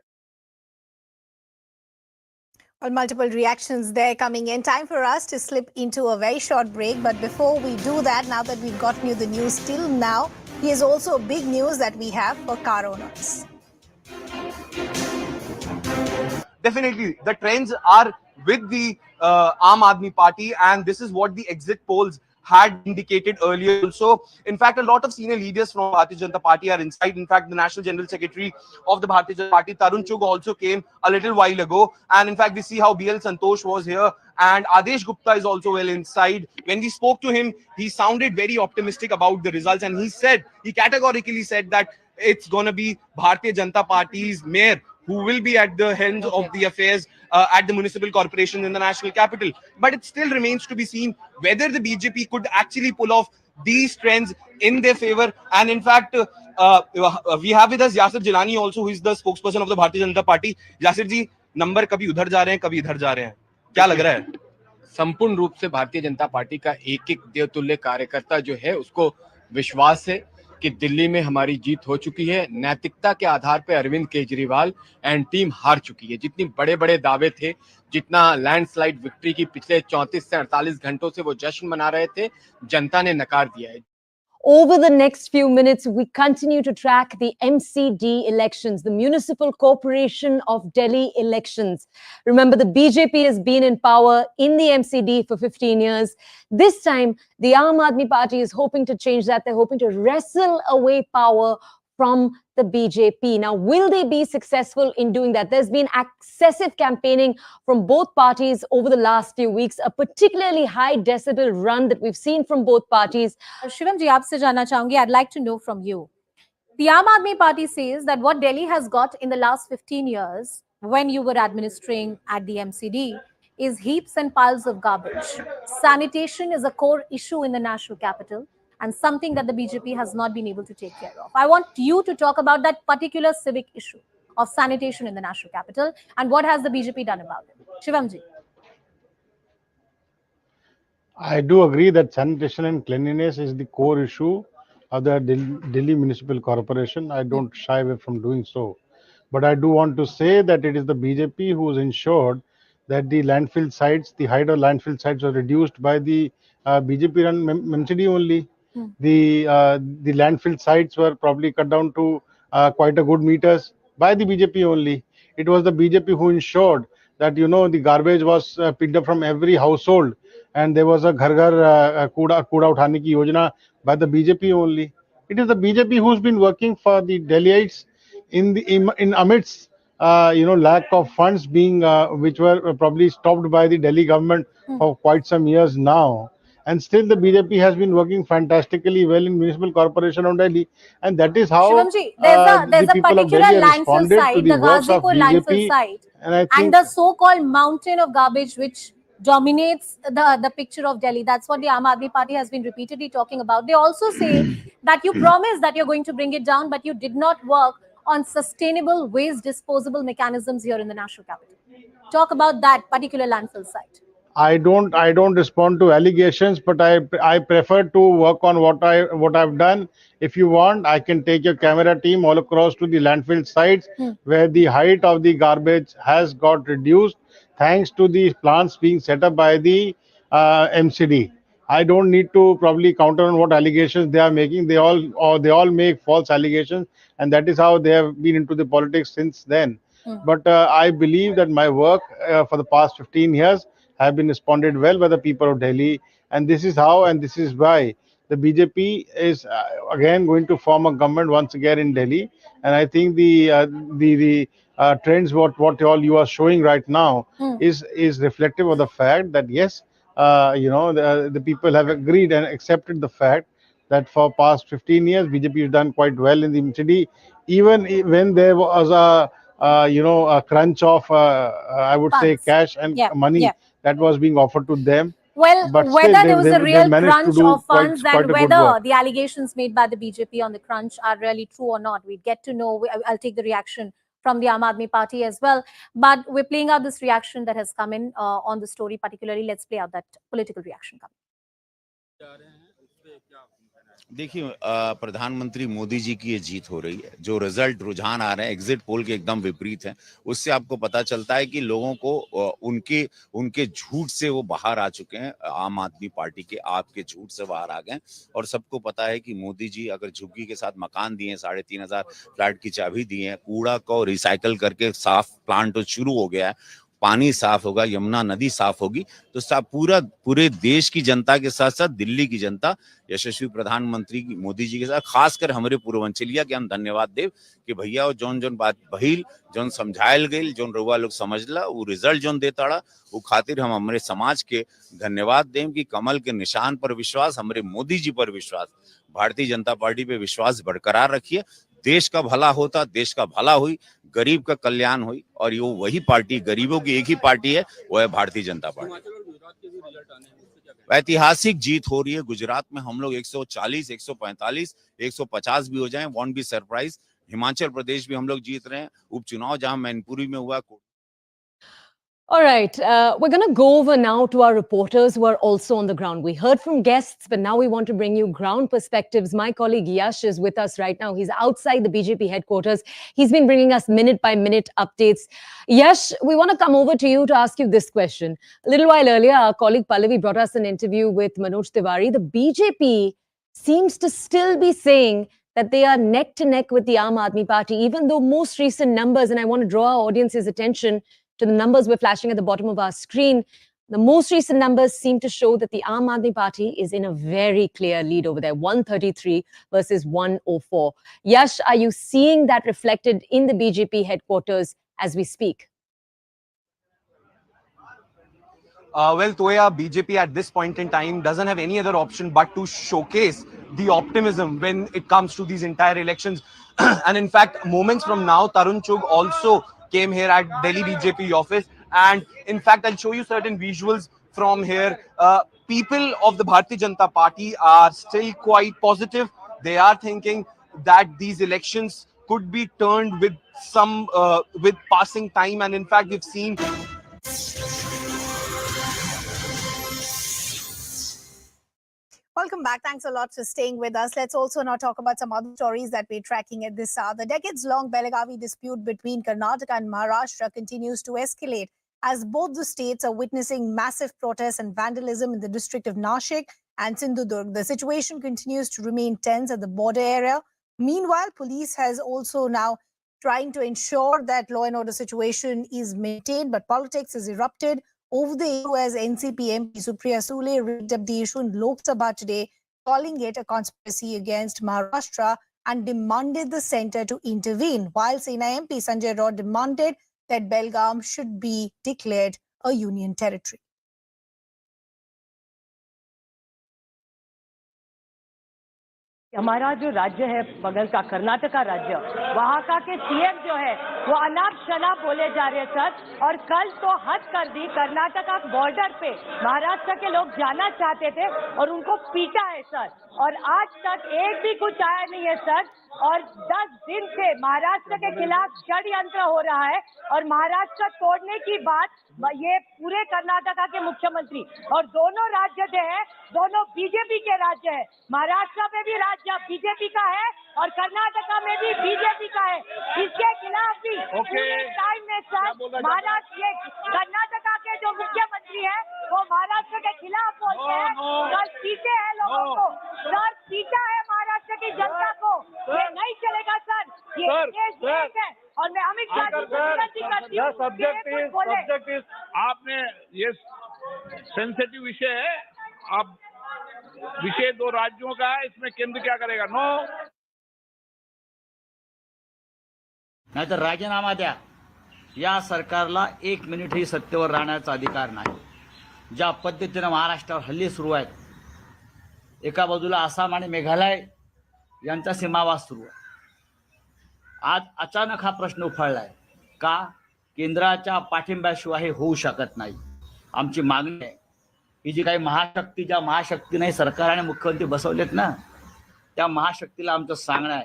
Speaker 6: Well, multiple reactions there coming in. Time for us to slip into a very short break. But before we do that, now that we've gotten you the news till now, here's also big news that we have for car owners.
Speaker 10: Definitely, the trends are with the Aam Aadmi Party, and this is what the exit polls had indicated earlier also. In fact, a lot of senior leaders from Bharatiya Janata Party are inside. In fact, the National General Secretary of the Bharatiya Janata Party, Tarun Chugh, also came a little while ago. And in fact, we see how BL Santosh was here, and Adesh Gupta is also well inside. When we spoke to him, he sounded very optimistic about the results, and he categorically said that it's going to be Bharatiya Janata Party's mayor who will be at the helm of the affairs at the municipal corporation in the national capital. But it still remains to be seen whether the BJP could actually pull off these trends in their favor. And in fact, we have with us Yasir Jilani also, who is the spokesperson of the Bharatiya Janata Party. Yasir ji, number kabhi udhar ja rahe hain, kabhi idhar ja rahe hain. क्या लग रहा है?
Speaker 16: संपूर्ण रूप से Bharatiya Janata party का एक एक देवतुल्य कार्यकर्ता जो है उसको विश्वास है कि दिल्ली में हमारी जीत हो चुकी है। नैतिकता के आधार पे अरविंद केजरीवाल एंड टीम हार चुकी है। जितनी बड़े बड़े दावे थे, जितना लैंडस्लाइड विक्ट्री की पिछले 34 से 48 घंटों से वो जश्न मना रहे थे, जनता ने नकार दिया है।
Speaker 17: Over the next few minutes, we continue to track the MCD elections, the Municipal Corporation of Delhi elections. Remember, the BJP has been in power in the MCD for 15 years. This time, the Aam Aadmi Party is hoping to change that. They're hoping to wrestle away power from the BJP. Now, will they be successful in doing that? There's been excessive campaigning from both parties over the last few weeks, a particularly high decibel run that we've seen from both parties.
Speaker 6: Shivam ji, aapse janna chahungi, I'd like to know from you. The Aam Aadmi Party says that what Delhi has got in the last 15 years, when you were administering at the MCD, is heaps and piles of garbage. Sanitation is a core issue in the national capital, and something that the BJP has not been able to take care of. I want you to talk about that particular civic issue of sanitation in the national capital and what has the BJP done about it. Shivamji.
Speaker 18: I do agree that sanitation and cleanliness is the core issue of the Delhi Municipal Corporation. I don't shy away from doing so. But I do want to say that it is the BJP who has ensured that the landfill sites, the height of landfill sites, are reduced by the BJP run MCD only. The landfill sites were probably cut down to quite a good meters by the BJP only. It was the BJP who ensured that the garbage was picked up from every household, and there was a ghar ghar kuda uthane ki yojana by the BJP only. It is the BJP who's been working for the Delhiites in amidst lack of funds being which were probably stopped by the Delhi government for quite some years now. And still the BJP has been working fantastically well in Municipal Corporation of Delhi, and that is how
Speaker 6: Shivamji, there's a
Speaker 18: people of
Speaker 6: particular
Speaker 18: Delhi have
Speaker 6: landfill
Speaker 18: responded to
Speaker 6: site,
Speaker 18: the
Speaker 6: the
Speaker 18: works of
Speaker 6: Ghazipur landfill
Speaker 18: BJP.
Speaker 6: site,
Speaker 18: And I
Speaker 6: and
Speaker 18: think
Speaker 6: the so-called mountain of garbage which dominates the picture of Delhi. That's what the Aam Aadmi Party has been repeatedly talking about. They also say that you promised that you're going to bring it down, but you did not work on sustainable waste disposable mechanisms here in the national capital. Talk about that particular landfill site.
Speaker 18: I don't respond to allegations, but I prefer to work on what I've done. If you want, I can take your camera team all across to the landfill sites where the height of the garbage has got reduced thanks to the plants being set up by the MCD. I don't need to probably counter on what allegations they are making. They all make false allegations, and that is how they have been into the politics since then. But I believe that my work for the past 15 years have been responded well by the people of Delhi, and this is how and this is why the BJP is again going to form a government once again in Delhi. And I think the trends what all you are showing right now is reflective of the fact that yes, the people have agreed and accepted the fact that for past 15 years BJP has done quite well in the MCD, even when there was a crunch of I would say cash and money that was being offered to them.
Speaker 6: Well,
Speaker 18: but
Speaker 6: whether there was a real crunch of funds
Speaker 18: quite
Speaker 6: and whether the allegations made by the BJP on the crunch are really true or not, we'd get to know. I'll take the reaction from the Aam Aadmi Party as well. But we're playing out this reaction that has come in on the story particularly. Let's play out that political reaction coming.
Speaker 19: देखिए प्रधानमंत्री मोदी जी की ये जीत हो रही है। जो result रुझान आ रहे हैं एग्जिट पोल के एकदम विपरीत हैं, उससे आपको पता चलता है कि लोगों को उनके झूठ से वो बाहर आ चुके हैं। आम आदमी पार्टी के आपके झूठ से बाहर आ गए और सबको पता है कि मोदी जी अगर झुग्गी के साथ मकान दिए, 3,500 फ्लैट की चाबी दी है, कूड़ा को रिसाइकल करके साफ प्लांट शुरू हो गया है, पानी साफ होगा, यमुना नदी साफ होगी, तो पूरे देश की जनता के साथ साथ दिल्ली की जनता यशस्वी प्रधानमंत्री मोदी जी के साथ खासकर हमारे पूर्वांचलिया के हम धन्यवाद देव कि भैया जोन बात बहिल जोन समझायल गई जोन रुआ लोग समझला वो रिजल्ट जोन देताड़ा वो खातिर हम हमारे समाज के धन्यवाद देव कि कमल के निशान पर विश्वास, हमारे मोदी जी पर विश्वास, भारतीय जनता पार्टी पे विश्वास बरकरार रखिए। देश का भला होता, देश का भला हुई, गरीब का कल्याण हुई और ये वही पार्टी, गरीबों की एक ही पार्टी है, वो है भारतीय जनता पार्टी। ऐतिहासिक जीत हो रही है गुजरात में। हम लोग 140, 145, 150 भी हो जाएं, want be surprise. Himachal Pradesh भी हम लोग जीत रहे हैं। उपचुनाव जहां मैनपुरी में हुआ।
Speaker 17: All right, we're going to go over now to our reporters who are also on the ground. We heard from guests, but now we want to bring you ground perspectives. My colleague Yash is with us right now. He's outside the BJP headquarters. He's been bringing us minute-by-minute updates. Yash, we want to come over to you to ask you this question. A little while earlier, our colleague Pallavi brought us an interview with Manoj Tiwari. The BJP seems to still be saying that they are neck to neck with the Aam Aadmi Party, even though most recent numbers, and I want to draw our audience's attention to the numbers we're flashing at the bottom of our screen, the most recent numbers seem to show that the Aam Aadmi Party is in a very clear lead over there, 133 versus 104. Yash, are you seeing that reflected in the BJP headquarters as we speak?
Speaker 10: Well, Toya, BJP at this point in time doesn't have any other option but to showcase the optimism when it comes to these entire elections. And in fact, moments from now, Tarun Chugh also came here at Delhi BJP office. And in fact, I'll show you certain visuals from here. People of the Bharatiya Janata Party are still quite positive. They are thinking that these elections could be turned with some with passing time. And in fact, we've seen.
Speaker 6: Welcome back. Thanks a lot for staying with us. Let's also now talk about some other stories that we're tracking at this hour. The decades-long Belagavi dispute between Karnataka and Maharashtra continues to escalate as both the states are witnessing massive protests and vandalism in the district of Nashik and Sindhudurg. The situation continues to remain tense at the border area. Meanwhile, police has also now trying to ensure that law and order situation is maintained, but politics has erupted over the issue as NCP MP Supriya Sule rigged up the issue in Lok Sabha today, calling it a conspiracy against Maharashtra and demanded the centre to intervene, while Sena MP Sanjay Raut demanded that Belgaum should be declared a union territory.
Speaker 20: हमारा जो राज्य है बगल का कर्नाटका राज्य, वहाँ का के सीएम जो है वो अनाप शनाप बोले जा रहे हैं सर। और कल तो हद कर दी, कर्नाटका बॉर्डर पे महाराष्ट्र के लोग जाना चाहते थे और उनको पीटा है सर। और आज तक एक भी कुछ आया नहीं है सर। और 10 दिन से महाराष्ट्र के खिलाफ षड्यंत्र हो रहा है और महाराष्ट्र तोड़ने की बात ये पूरे कर्नाटका के मुख्यमंत्री, और दोनों राज्य जो है दोनों बीजेपी के राज्य है। महाराष्ट्र में भी राज्य बीजेपी का है और कर्नाटका में भी बीजेपी का है। इसके खिलाफ भी पूरे टाइम में सर महाराष्ट्र कर्नाटका के जो मुख्यमंत्री है वो महाराष्ट्र के खिलाफ बोलते हैं, सर पीटे हैं लोगों को, सर पीटा है महाराष्ट्र की जनता को। ये नहीं चलेगा सर, ये देश है। और मैं अमित शाह जी को विनती करती हूँ,
Speaker 5: सब्जेक्ट आपने ये सेंसिटिव विषय है, आप विषय दो राज्यों का है, इसमें केंद्र क्या करेगा? नो,
Speaker 21: नाही तर राजीनामा द्या। या सरकारला 1 मिनिटही सत्तेवर राहण्याचा अधिकार नाही। ज्या पद्धतीने महाराष्ट्रावर हल्ले सुरू आहेत, एका बाजूला आसाम आणि मेघालय यांचा सीमावास सुरू आहे। आज अचानक हा प्रश्न उफाळलाय का? केंद्राच्या पाठिंब्याशिवाय हे होऊ शकत नाही। आमची मागणी आहे ही जी काही महाशक्ती, ज्या महाशक्तीने सरकार आणि मुख्यमंत्री बसवलेत ना, त्या महाशक्तीला आमचं सांगणं आहे,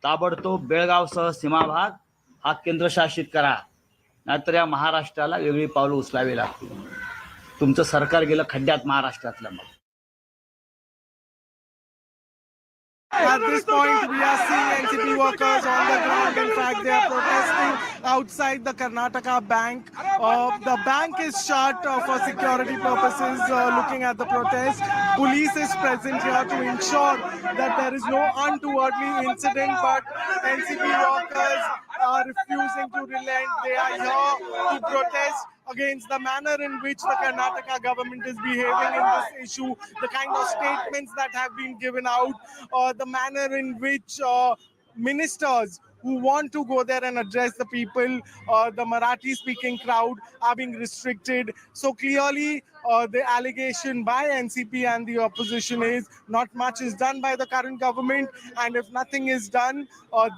Speaker 21: ताबडतोब बेळगावसह सीमाभाग हा केंद्रशासित करा, नाहीतर या महाराष्ट्राला वेगळी पावलं उचलावी लागतील। तुमचं सरकार गेलं खड्ड्यात महाराष्ट्रातलं। मग
Speaker 22: At this point, we are seeing NCP workers on the ground. In fact, they are protesting outside the Karnataka bank. The bank is shut for security purposes. Looking at the protest, police is present here to ensure that there is no untowardly incident. But NCP workers are refusing to relent. They are here to protest against the manner in which the Karnataka government is behaving in this issue, the kind of statements that have been given out, the manner in which ministers who want to go there and address the people, the Marathi-speaking crowd, are being restricted. So clearly, the allegation by NCP and the opposition is not much is done by the current government, and if nothing is done,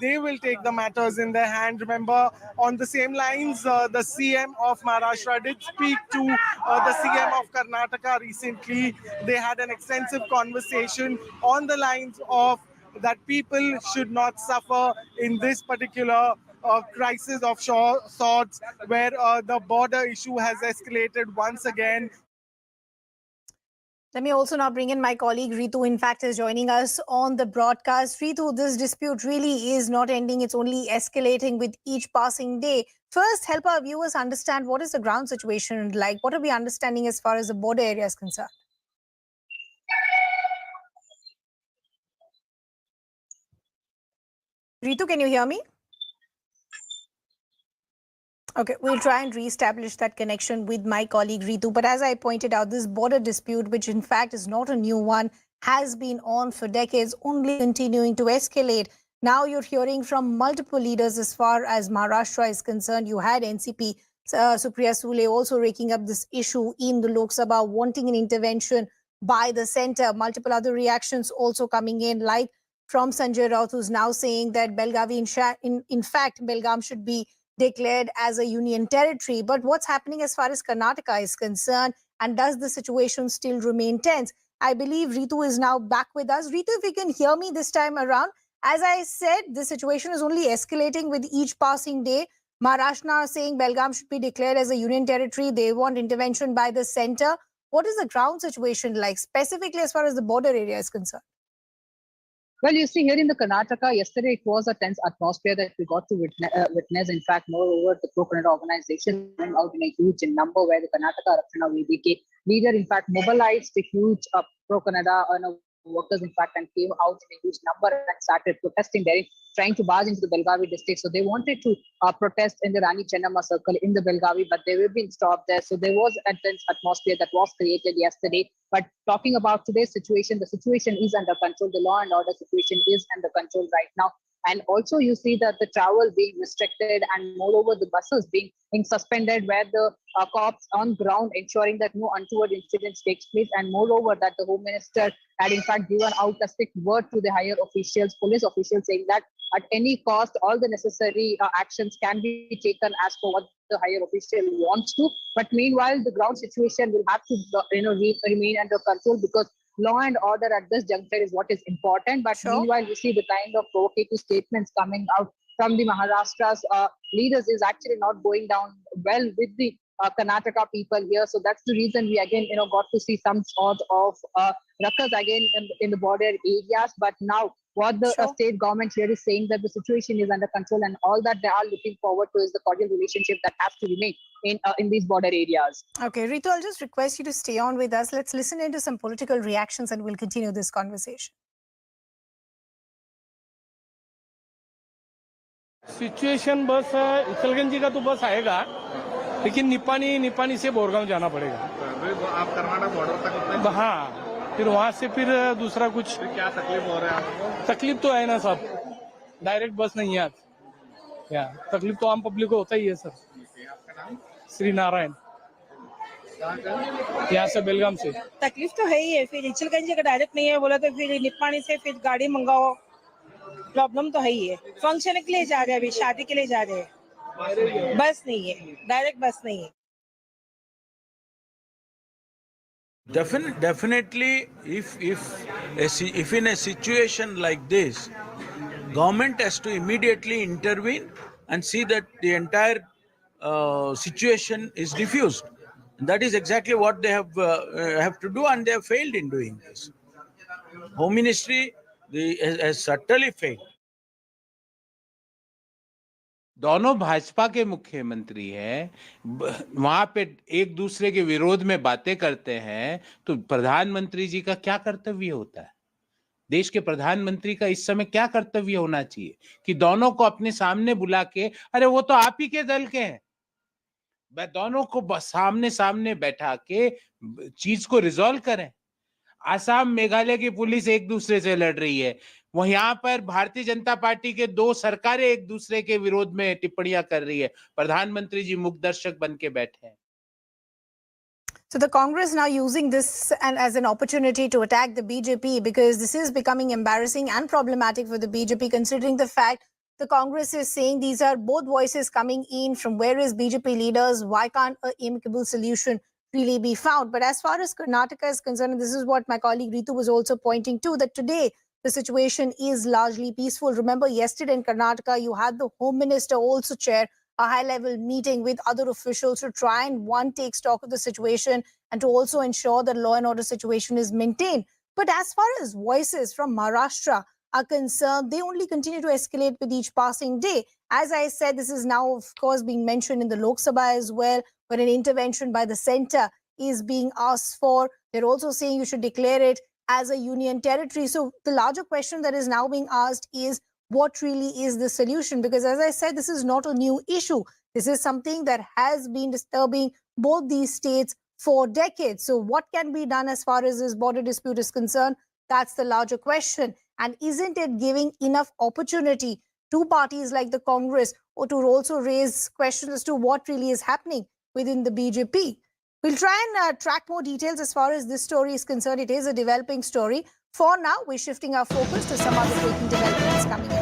Speaker 22: they will take the matters in their hand. Remember, on the same lines, the CM of Maharashtra did speak to the CM of Karnataka recently. They had an extensive conversation on the lines of that people should not suffer in this particular crisis of sorts where the border issue has escalated once again.
Speaker 6: Let me also now bring in my colleague Ritu, in fact, is joining us on the broadcast. Ritu, this dispute really is not ending. It's only escalating with each passing day. First, help our viewers understand what is the ground situation like. What are we understanding as far as the border area is concerned? Ritu, can you hear me? Okay, we'll try and re-establish that connection with my colleague Ritu. But as I pointed out, this border dispute, which in fact is not a new one, has been on for decades, only continuing to escalate. Now you're hearing from multiple leaders as far as Maharashtra is concerned. You had NCP, Supriya Sule, also raking up this issue in the Lok Sabha, wanting an intervention by the centre. Multiple other reactions also coming in, like from Sanjay Raut, who's now saying that Belgavi, in fact, Belgaum should be declared as a union territory. But what's happening as far as Karnataka is concerned, and does the situation still remain tense? I believe Ritu is now back with us. Ritu, if you can hear me this time around, as I said, the situation is only escalating with each passing day. Maharashtra are saying Belgaum should be declared as a union territory. They want intervention by the centre. What is the ground situation like, specifically as far as the border area is concerned?
Speaker 1: Well, you see, here in the Karnataka, yesterday it was a tense atmosphere that we got to witness. In fact, moreover, the pro-Kannada organization came out in a huge number where the Karnataka Rakshana VDK leader, in fact, mobilized a huge pro-Kannada workers, in fact, and came out in a huge number and started protesting there, trying to barge into the Belgavi district. So they wanted to protest in the Rani Chennamma circle in the Belgavi, but they were being stopped there. So there was a tense atmosphere that was created yesterday. But talking about today's situation, the situation is under control. The law and order situation is under control right now. And also you see that the travel being restricted and moreover the buses being suspended, where the cops on ground ensuring that no untoward incidents takes place, and moreover that the Home Minister had in fact given out a strict word to the higher officials, police officials, saying that at any cost all the necessary actions can be taken as per what the higher official wants to. But meanwhile, the ground situation will have to remain under control, because law and order at this juncture is what is important. But meanwhile, we see the kind of provocative statements coming out from the Maharashtra's leaders is actually not going down well with the Karnataka people here. So that's the reason we again, got to see some sort of ruckus again in the border areas. But now what the state government here is saying that the situation is under control, and all that they are looking forward to is the cordial relationship that has to remain in these border areas.
Speaker 6: Okay, Ritu, I'll just request you to stay on with us. Let's listen into some political reactions and we'll continue this conversation.
Speaker 4: Situation बस इचलगंजी का तो बस आएगा, लेकिन निपानी से बोरगांव जाना पड़ेगा।
Speaker 2: आप कर्नाटक बॉर्डर तक?
Speaker 4: हाँ, फिर वहां से फिर दूसरा कुछ। क्या तकलीफ हो रहा है आपको? तकलीफ तो है ना सब, डायरेक्ट बस नहीं है। क्या तकलीफ तो आम पब्लिक को होता ही है सर। श्री नारायण, यहाँ से बेलगाम से।
Speaker 23: तकलीफ तो है ही है, फिर इचलगंजी का डायरेक्ट नहीं है बोला तो फिर निपानी से फिर गाड़ी मंगाओ, प्रॉब्लम तो है ही है। फंक्शन के लिए जा रहे हैं, अभी शादी के लिए जा रहे हैं, बस नहीं है, डायरेक्ट बस नहीं है।
Speaker 24: Definitely, if in a situation like this, government has to immediately intervene and see that the entire situation is diffused. That is exactly what they have to do, and they have failed in doing this. Home Ministry has certainly failed.
Speaker 25: दोनों भाजपा के मुख्यमंत्री हैं, वहां पे एक दूसरे के विरोध में बातें करते हैं, तो प्रधानमंत्री जी का क्या कर्तव्य होता है? देश के प्रधानमंत्री का इस समय क्या कर्तव्य होना चाहिए कि दोनों को अपने सामने बुला के, अरे वो तो आप ही के दल के हैं, दोनों को सामने बैठा के चीज को रिजॉल्व करें। आसाम मेघालय की पुलिस एक दूसरे से लड़ रही है, वह यहाँ पर भारतीय जनता पार्टी के दो सरकारें एक दूसरे के विरोध में टिप्पणियां कर रही है, प्रधानमंत्री जी मुख्य दर्शक बन के बैठे हैं।
Speaker 6: So the Congress now using this as an opportunity to attack the BJP, because this is becoming embarrassing and problematic for the BJP, considering the fact the Congress is saying these are both voices coming in from various BJP leaders. Why can't an amicable solution really be found? But as far as Karnataka is concerned, and this is what my colleague Ritu was also pointing to, that today the situation is largely peaceful. Remember, yesterday in Karnataka, you had the Home Minister also chair a high-level meeting with other officials to try and take stock of the situation and to also ensure that law and order situation is maintained. But as far as voices from Maharashtra are concerned, they only continue to escalate with each passing day. As I said, this is now, of course, being mentioned in the Lok Sabha as well, where an intervention by the centre is being asked for. They're also saying you should declare it as a union territory. So the larger question that is now being asked is, what really is the solution? Because as I said, this is not a new issue. This is something that has been disturbing both these states for decades. So what can be done as far as this border dispute is concerned? That's the larger question. And isn't it giving enough opportunity to parties like the Congress or to also raise questions as to what really is happening within the BJP? We'll try and track more details as far as this story is concerned. It is a developing story. For now, we're shifting our focus to some other breaking developments coming in.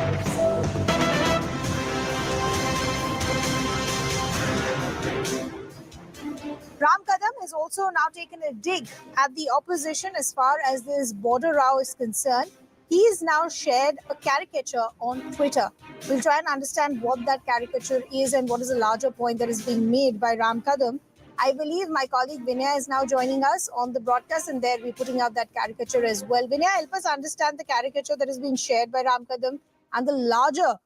Speaker 6: Ram Kadam has also now taken a dig at the opposition as far as this border row is concerned. He's now shared a caricature on Twitter. We'll try and understand what that caricature is and what is the larger point that is being made by Ram Kadam. I believe my colleague Vinaya is now joining us on the broadcast, and there we're putting out that caricature as well. Vinaya, help us understand the caricature that is being shared by Ram Kadam and the larger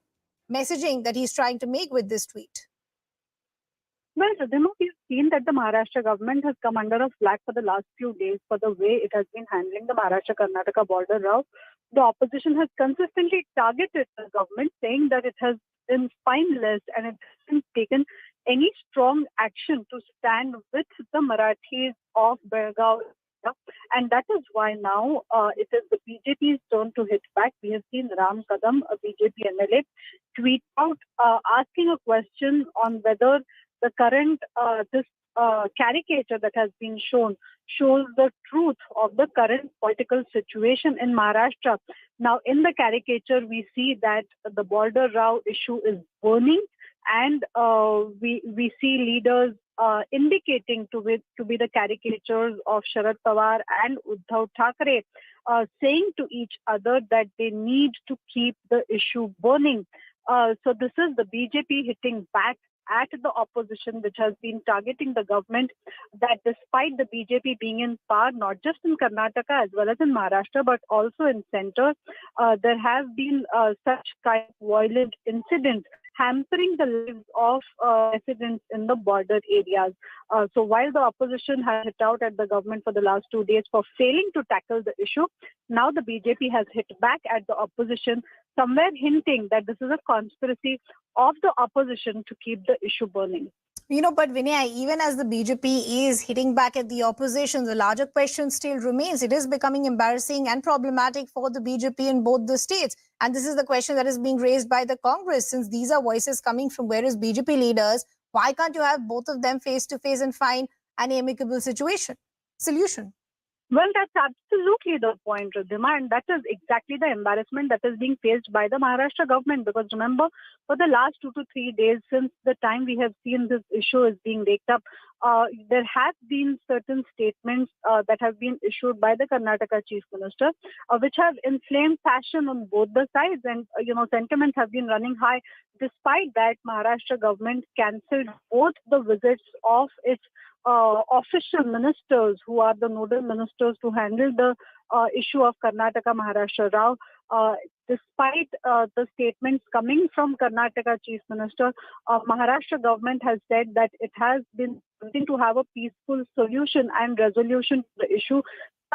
Speaker 6: messaging that he's trying to make with this tweet.
Speaker 3: Well, Radhima, we've seen that the Maharashtra government has come under a flag for the last few days for the way it has been handling the Maharashtra-Karnataka border row. The opposition has consistently targeted the government, saying that it has been spineless and it hasn't taken any strong action to stand with the Marathis of Belgaum. And that is why now it is the BJP's turn to hit back. We have seen Ram Kadam, a BJP MLA, tweet out asking a question on whether the current caricature that has been shown shows the truth of the current political situation in Maharashtra. Now, in the caricature, we see that the border row issue is burning, and we see leaders indicating to be the caricatures of Sharad Pawar and Uddhav Thackeray, saying to each other that they need to keep the issue burning. So this is the BJP hitting back at the opposition, which has been targeting the government, that despite the BJP being in power, not just in Karnataka as well as in Maharashtra, but also in centre, there have been such kind of violent incidents hampering the lives of residents in the border areas. So while the opposition has hit out at the government for the last 2 days for failing to tackle the issue, now the BJP has hit back at the opposition, somewhere hinting that this is a conspiracy of the opposition to keep the issue burning.
Speaker 6: You know, but Vinay, even as the BJP is hitting back at the opposition, the larger question still remains. It is becoming embarrassing and problematic for the BJP in both the states. And this is the question that is being raised by the Congress. Since these are voices coming from various BJP leaders, why can't you have both of them face to face and find an amicable solution?
Speaker 3: Well, that's absolutely the point, Radhima, and that is exactly the embarrassment that is being faced by the Maharashtra government. Because remember, for the last 2 to 3 days since the time we have seen this issue is being raked up, there have been certain statements that have been issued by the Karnataka Chief Minister, which have inflamed passion on both the sides, and sentiments have been running high. Despite that, Maharashtra government cancelled both the visits of its official ministers, who are the nodal ministers to handle the issue of Karnataka-Maharashtra row. Despite the statements coming from Karnataka Chief Minister, Maharashtra government has said that it has been wanting to have a peaceful solution and resolution to the issue.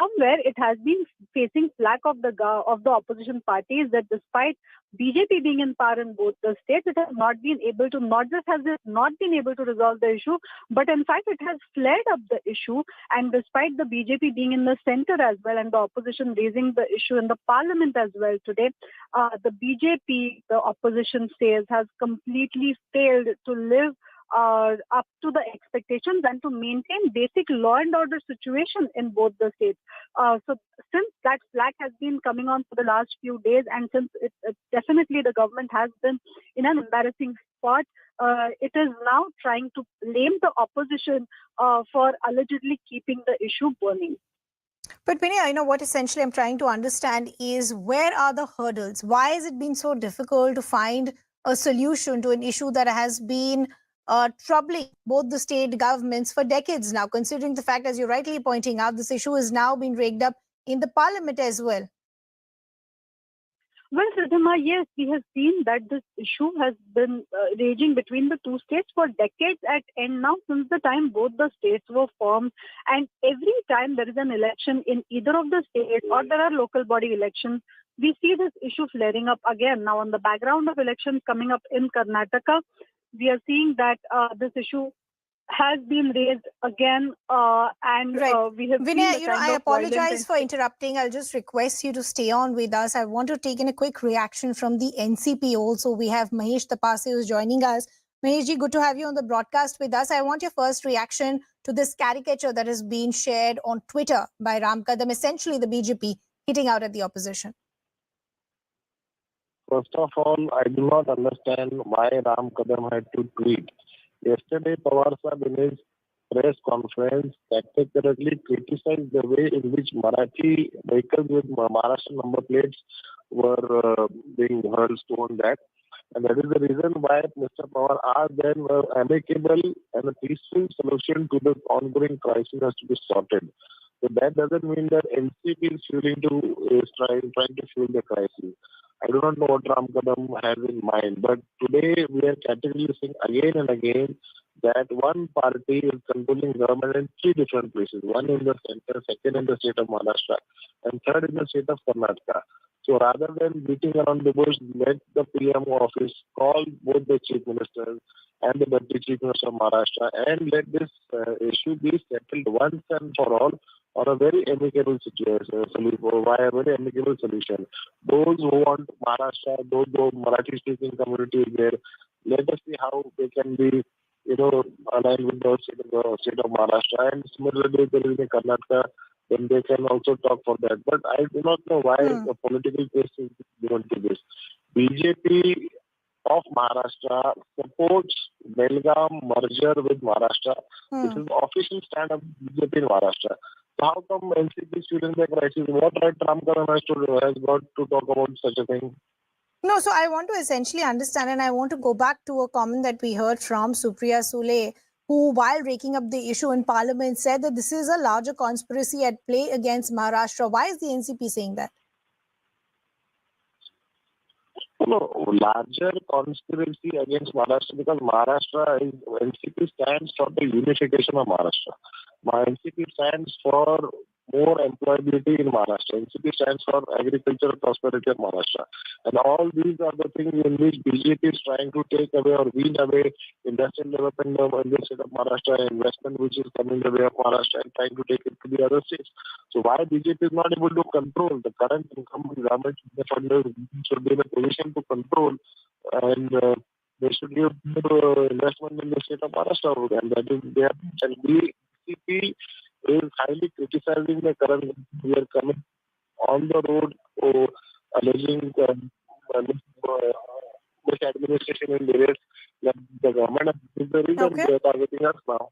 Speaker 3: Somewhere it has been facing flack of the opposition parties that despite BJP being in power in both the states, it has not been able to, not just has it not been able to resolve the issue, but in fact it has flared up the issue. And despite the BJP being in the center as well and the opposition raising the issue in the parliament as well today, the BJP, the opposition says, has completely failed to live up to the expectations and to maintain basic law and order situation in both the states. So since that flag has been coming on for the last few days, and since it definitely the government has been in an embarrassing spot, it is now trying to blame the opposition for allegedly keeping the issue burning.
Speaker 6: But Vinay, what essentially I'm trying to understand is where are the hurdles? Why has it been so difficult to find a solution to an issue that has been troubling both the state governments for decades now, considering the fact, as you're rightly pointing out, this issue has now been raked up in the parliament as well?
Speaker 3: Well, Siddhama, yes, we have seen that this issue has been raging between the two states for decades at end now, since the time both the states were formed. And every time there is an election in either of the states or there are local body elections, we see this issue flaring up again. Now, on the background of elections coming up in Karnataka, we are seeing that this issue has been raised again, and we have
Speaker 6: Vinay,
Speaker 3: seen
Speaker 6: I apologize for interrupting. I'll just request you to stay on with us. I want to take in a quick reaction from the NCP also. We have Mahesh Tapase who's joining us. Mahesh ji, good to have you on the broadcast with us. I want your first reaction to this caricature that has been shared on Twitter by Ram Kadam, essentially the BJP hitting out at the opposition.
Speaker 7: First of all, I do not understand why Ram Kadam had to tweet. Yesterday, Pawar Sahib in his press conference categorically criticized the way in which Marathi vehicles with Maharashtra number plates were being hurled on that. And that is the reason why Mr. Pawar asked them an amicable and a peaceful solution to the ongoing crisis has to be sorted. So that doesn't mean that NCP is trying to fuel the crisis. I do not know what Ram Kadam has in mind, but today we are categorically saying again and again that one party is controlling government in three different places. One in the center, second in the state of Maharashtra, and third in the state of Karnataka. So rather than beating around the bush, let the PM office call both the chief ministers and the deputy chief minister of Maharashtra and let this issue be settled once and for all on a very amicable situation, via a very amicable solution. Those who want Maharashtra, those Marathi-speaking community is there, let us see how they can be, aligned with the state of Maharashtra. And similarly, if there is in Karnataka, then they can also talk for that. But I do not know why the political case is given to this. BJP of Maharashtra supports Belgaum merger with Maharashtra. This is the official stand of BJP in Maharashtra. So how come NCP is feeling the crisis? What right Ram Kadam has got to talk about such a thing?
Speaker 6: No, so I want to essentially understand, and I want to go back to a comment that we heard from Supriya Sule, who, while raking up the issue in Parliament, said that this is a larger conspiracy at play against Maharashtra. Why is the NCP saying that?
Speaker 7: No, larger conspiracy against Maharashtra because NCP stands for the unification of Maharashtra. NCP stands for more employability in Maharashtra. NCP stands for agricultural prosperity of Maharashtra. And all these are the things in which BJP is trying to take away or wean away industrial development in the state of Maharashtra, investment which is coming the way of Maharashtra and trying to take it to the other states. So why BJP is not able to control the current incumbent government should be in a position to control and they should give investment in the state of Maharashtra, and that is there. And BJP is highly criticizing the current. We are coming on the road alleging misadministration in various the government is the reason they are targeting us now.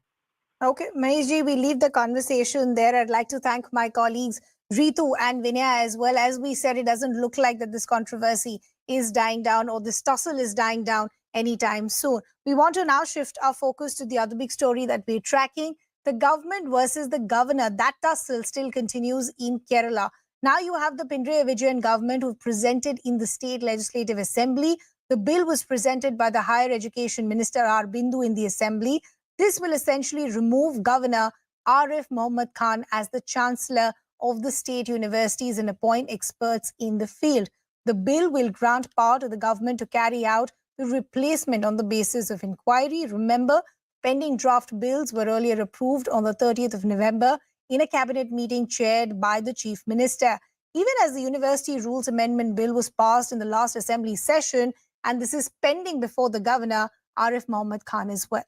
Speaker 6: Okay, Mahesh ji, we leave the conversation there. I'd like to thank my colleagues Ritu and Vinaya as well. As we said, it doesn't look like that this controversy is dying down or this tussle is dying down anytime soon. We want to now shift our focus to the other big story that we're tracking. The government versus the governor. That tussle still continues in Kerala. Now you have the Pinarayi Vijayan government who presented in the State Legislative Assembly. The bill was presented by the Higher Education Minister R. Bindu in the Assembly. This will essentially remove Governor Arif Mohammad Khan as the Chancellor of the state universities and appoint experts in the field. The bill will grant power to the government to carry out the replacement on the basis of inquiry. Remember, pending draft bills were earlier approved on the 30th of November in a cabinet meeting chaired by the Chief Minister. Even as the University Rules Amendment Bill was passed in the last Assembly session, and this is pending before the Governor, Arif Mohammad Khan as well.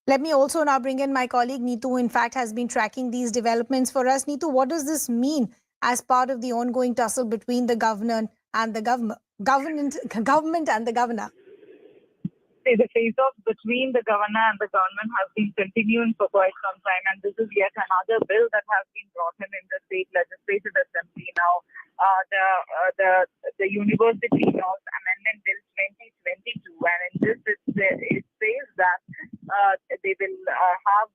Speaker 6: Let me also now bring in my colleague Neetu, who in fact has been tracking these developments for us. Neetu, what does this mean as part of the ongoing tussle between the governor and the government and the governor?
Speaker 8: See, the face-off between the governor and the government has been continuing for quite some time, and this is yet another bill that has been brought in the state legislative assembly now. The University Laws Amendment Bill 2022, and in this it says that they will have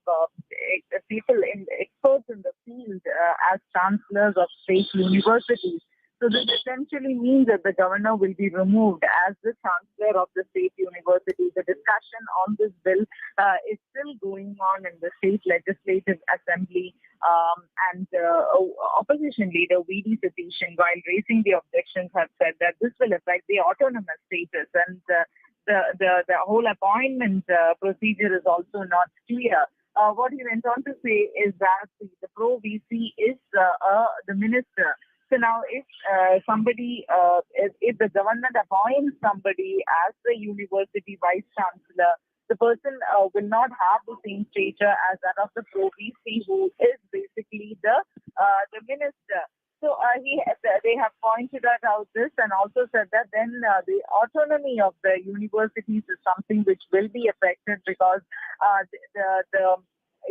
Speaker 8: people experts in the field as chancellors of state universities. So this essentially means that the governor will be removed as the chancellor of the state university. The discussion on this bill is still going on in the state legislative assembly, and opposition leader V.D. Satishan, while raising the objections, have said that this will affect the autonomous status, and the whole appointment procedure is also not clear. What he went on to say is that the pro-VC is the minister. So now, if if the government appoints somebody as the university vice chancellor, the person will not have the same stature as that of the pro-VC, who is basically the minister. So they have pointed out this and also said that then the autonomy of the universities is something which will be affected, because the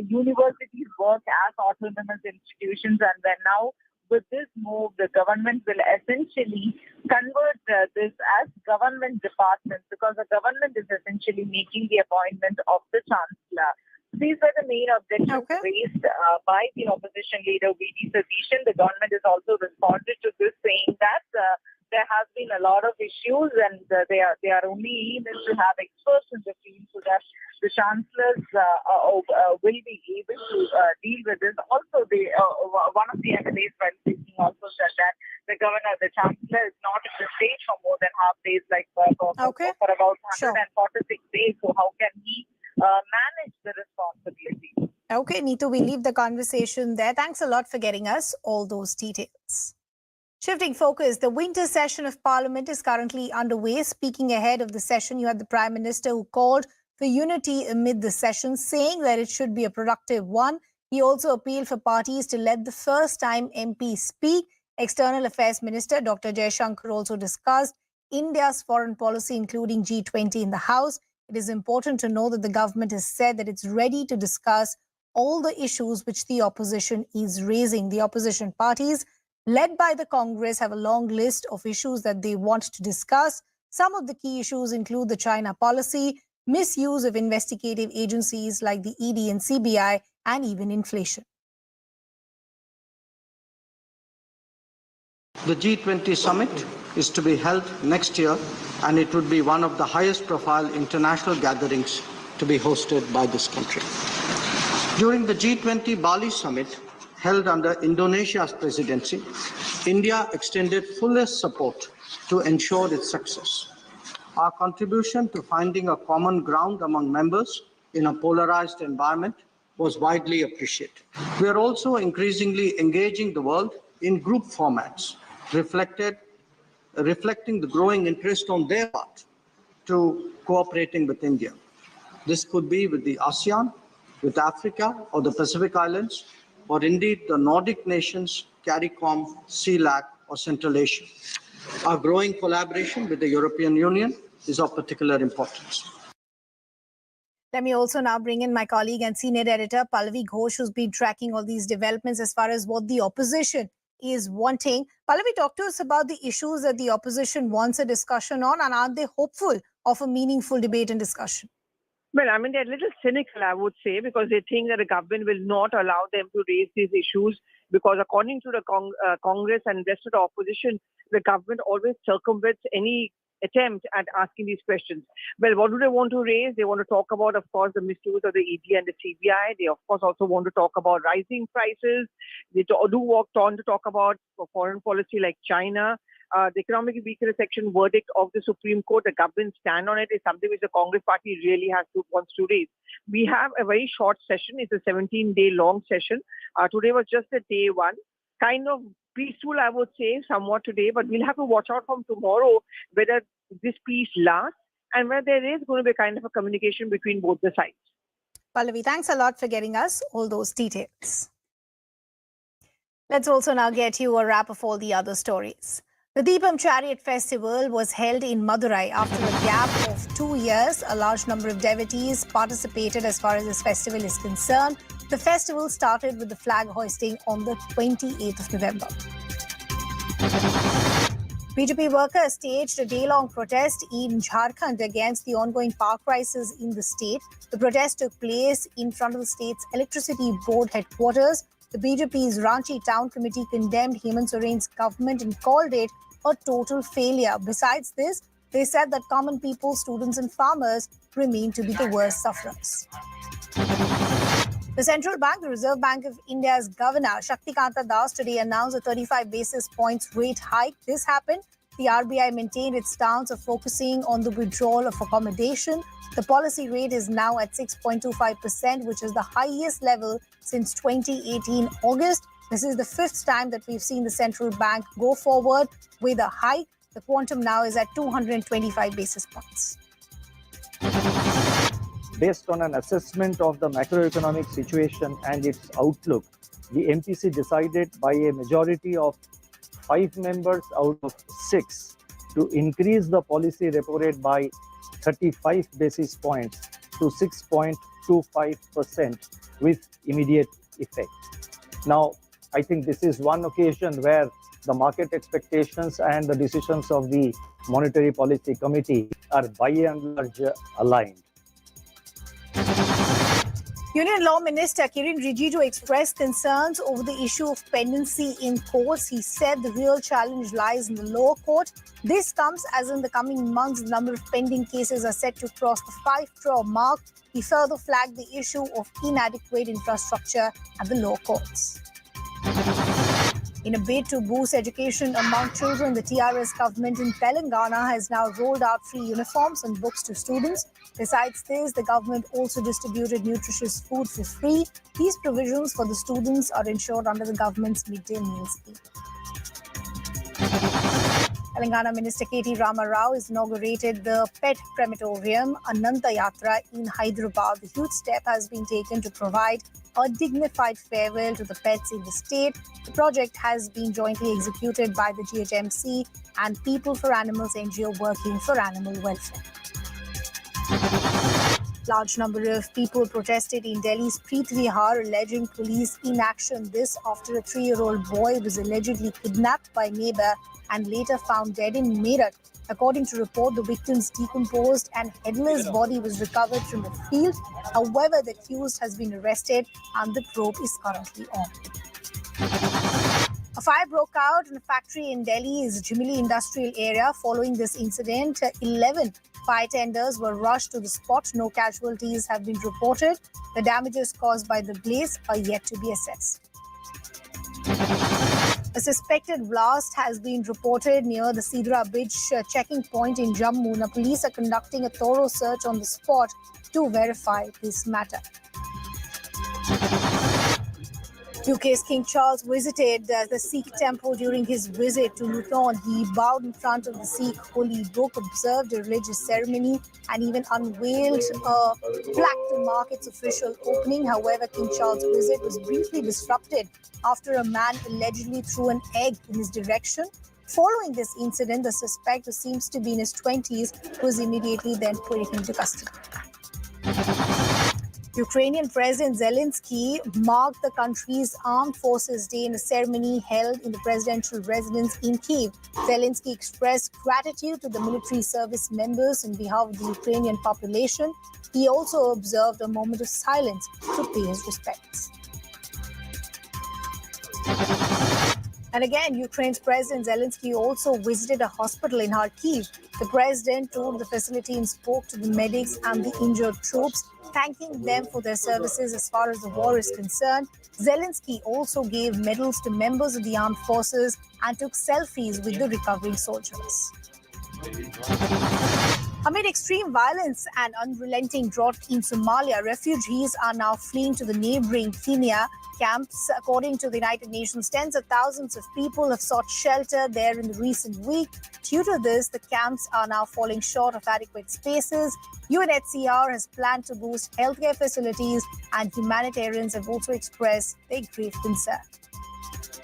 Speaker 8: universities work as autonomous institutions, and then now, with this move, the government will essentially convert this as government departments, because the government is essentially making the appointment of the chancellor. These are the main objections raised by the opposition leader V.D. Satishan. The government has also responded to this, saying that there has been a lot of issues, and they are only able to have experts in the field so that the chancellors will be able to deal with this. Also, one of the MLAs, while speaking, also said that the chancellor is not at the stage for more than half days, like for about 146 days. So how can he manage the responsibility?
Speaker 6: Okay, Neetu, we leave the conversation there. Thanks a lot for getting us all those details. Shifting focus, the winter session of Parliament is currently underway. Speaking ahead of the session, you had the Prime Minister who called for unity amid the session, saying that it should be a productive one. He also appealed for parties to let the first-time MP speak. External Affairs Minister Dr. Jaishankar also discussed India's foreign policy, including G20 in the House. It is important to know that the government has said that it's ready to discuss all the issues which the opposition is raising. The opposition parties, led by the Congress, have a long list of issues that they want to discuss. Some of the key issues include the China policy, misuse of investigative agencies like the ED and CBI, and even inflation.
Speaker 9: The G20 summit is to be held next year, and it would be one of the highest profile international gatherings to be hosted by this country. During the G20 Bali summit, held under Indonesia's presidency, India extended fullest support to ensure its success. Our contribution to finding a common ground among members in a polarized environment was widely appreciated. We are also increasingly engaging the world in group formats, reflecting the growing interest on their part to cooperating with India. This could be with the ASEAN, with Africa or the Pacific Islands, or indeed the Nordic nations, CARICOM, CELAC, or Central Asia. Our growing collaboration with the European Union is of particular importance.
Speaker 6: Let me also now bring in my colleague and senior editor, Pallavi Ghosh, who's been tracking all these developments as far as what the opposition is wanting. Pallavi, talk to us about the issues that the opposition wants a discussion on, and are they hopeful of a meaningful debate and discussion?
Speaker 11: Well, I mean, they're a little cynical, I would say, because they think that the government will not allow them to raise these issues, because according to the Congress and the rest of the opposition, the government always circumvents any attempt at asking these questions. Well, what do they want to raise? They want to talk about, of course, the misuse of the ED and the CBI. They, of course, also want to talk about rising prices. They do walk on to talk about foreign policy like China. The economic weakness section verdict of the Supreme Court, the government stand on it, is something which the Congress party really wants to raise. We have a very short session. It's a 17-day long session. Today was just a day one. Kind of peaceful, I would say, somewhat today, but we'll have to watch out from tomorrow whether this peace lasts and whether there is going to be a kind of a communication between both the sides.
Speaker 6: Pallavi, thanks a lot for getting us all those details. Let's also now get you a wrap of all the other stories. The Deepam Chariot Festival was held in Madurai after a gap of 2 years. A large number of devotees participated as far as this festival is concerned. The festival started with the flag hoisting on the 28th of November. BJP workers staged a day-long protest in Jharkhand against the ongoing power crisis in the state. The protest took place in front of the state's electricity board headquarters. The BJP's Ranchi Town Committee condemned Hemant Soren's government and called it a total failure. Besides this, they said that common people, students and farmers remain to be the worst sufferers. The Central Bank, the Reserve Bank of India's Governor Shaktikanta Das today announced a 35 basis points rate hike. This happened. The RBI maintained its stance of focusing on the withdrawal of accommodation. The policy rate is now at 6.25%, which is the highest level since 2018 August. This is the fifth time that we've seen the central bank go forward with a hike. The quantum now is at 225 basis points.
Speaker 12: Based on an assessment of the macroeconomic situation and its outlook, the MPC decided by a majority of 5 members out of 6 to increase the policy repo rate by 35 basis points to 6.25% with immediate effect. Now, I think this is one occasion where the market expectations and the decisions of the Monetary Policy Committee are by and large aligned.
Speaker 6: Union Law Minister Kiren Rijiju expressed concerns over the issue of pendency in courts. He said the real challenge lies in the lower court. This comes as in the coming months, the number of pending cases are set to cross the 5 crore mark. He further flagged the issue of inadequate infrastructure at the lower courts. In a bid to boost education among children, the TRS government in Telangana has now rolled out free uniforms and books to students. Besides this, the government also distributed nutritious food for free. These provisions for the students are ensured under the government's midday meal scheme. Telangana Minister K.T. Rama Rao has inaugurated the pet crematorium Ananta Yatra in Hyderabad. The huge step has been taken to provide a dignified farewell to the pets in the state. The project has been jointly executed by the GHMC and People for Animals NGO working for animal welfare. Large number of people protested in Delhi's Preet Vihar alleging police inaction. This after a 3-year-old boy was allegedly kidnapped by neighbor and later found dead in Meerut. According to report, the victim's decomposed and headless body was recovered from the field. However, the accused has been arrested and the probe is currently on. A fire broke out in a factory in Delhi's Jimili industrial area. Following this incident, 11 fire tenders were rushed to the spot. No casualties have been reported. The damages caused by the blaze are yet to be assessed. A suspected blast has been reported near the Sidra Bridge checking point in Jammu. Now, police are conducting a thorough search on the spot to verify this matter. UK's King Charles visited the Sikh temple during his visit to Luton. He bowed in front of the Sikh holy book, observed a religious ceremony, and even unveiled a plaque to mark its official opening. However, King Charles' visit was briefly disrupted after a man allegedly threw an egg in his direction. Following this incident, the suspect, who seems to be in his 20s, was immediately then put into custody. Ukrainian President Zelensky marked the country's Armed Forces Day in a ceremony held in the presidential residence in Kyiv. Zelensky expressed gratitude to the military service members on behalf of the Ukrainian population. He also observed a moment of silence to pay his respects. And again, Ukraine's President Zelensky also visited a hospital in Kharkiv. The president toured the facility and spoke to the medics and the injured troops, thanking them for their services as far as the war is concerned. Zelensky also gave medals to members of the armed forces and took selfies with the recovering soldiers. Amid extreme violence and unrelenting drought in Somalia, refugees are now fleeing to the neighboring Kenya camps. According to the United Nations, tens of thousands of people have sought shelter there in the recent week. Due to this, the camps are now falling short of adequate spaces. UNHCR has planned to boost healthcare facilities, and humanitarians have also expressed their grave concern.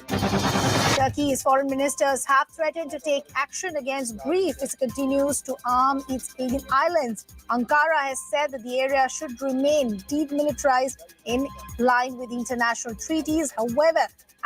Speaker 6: The Turkey's foreign ministers have threatened to take action against Greece if it continues to arm its pagan islands. Ankara has said that the area should remain demilitarized in line with international treaties. However,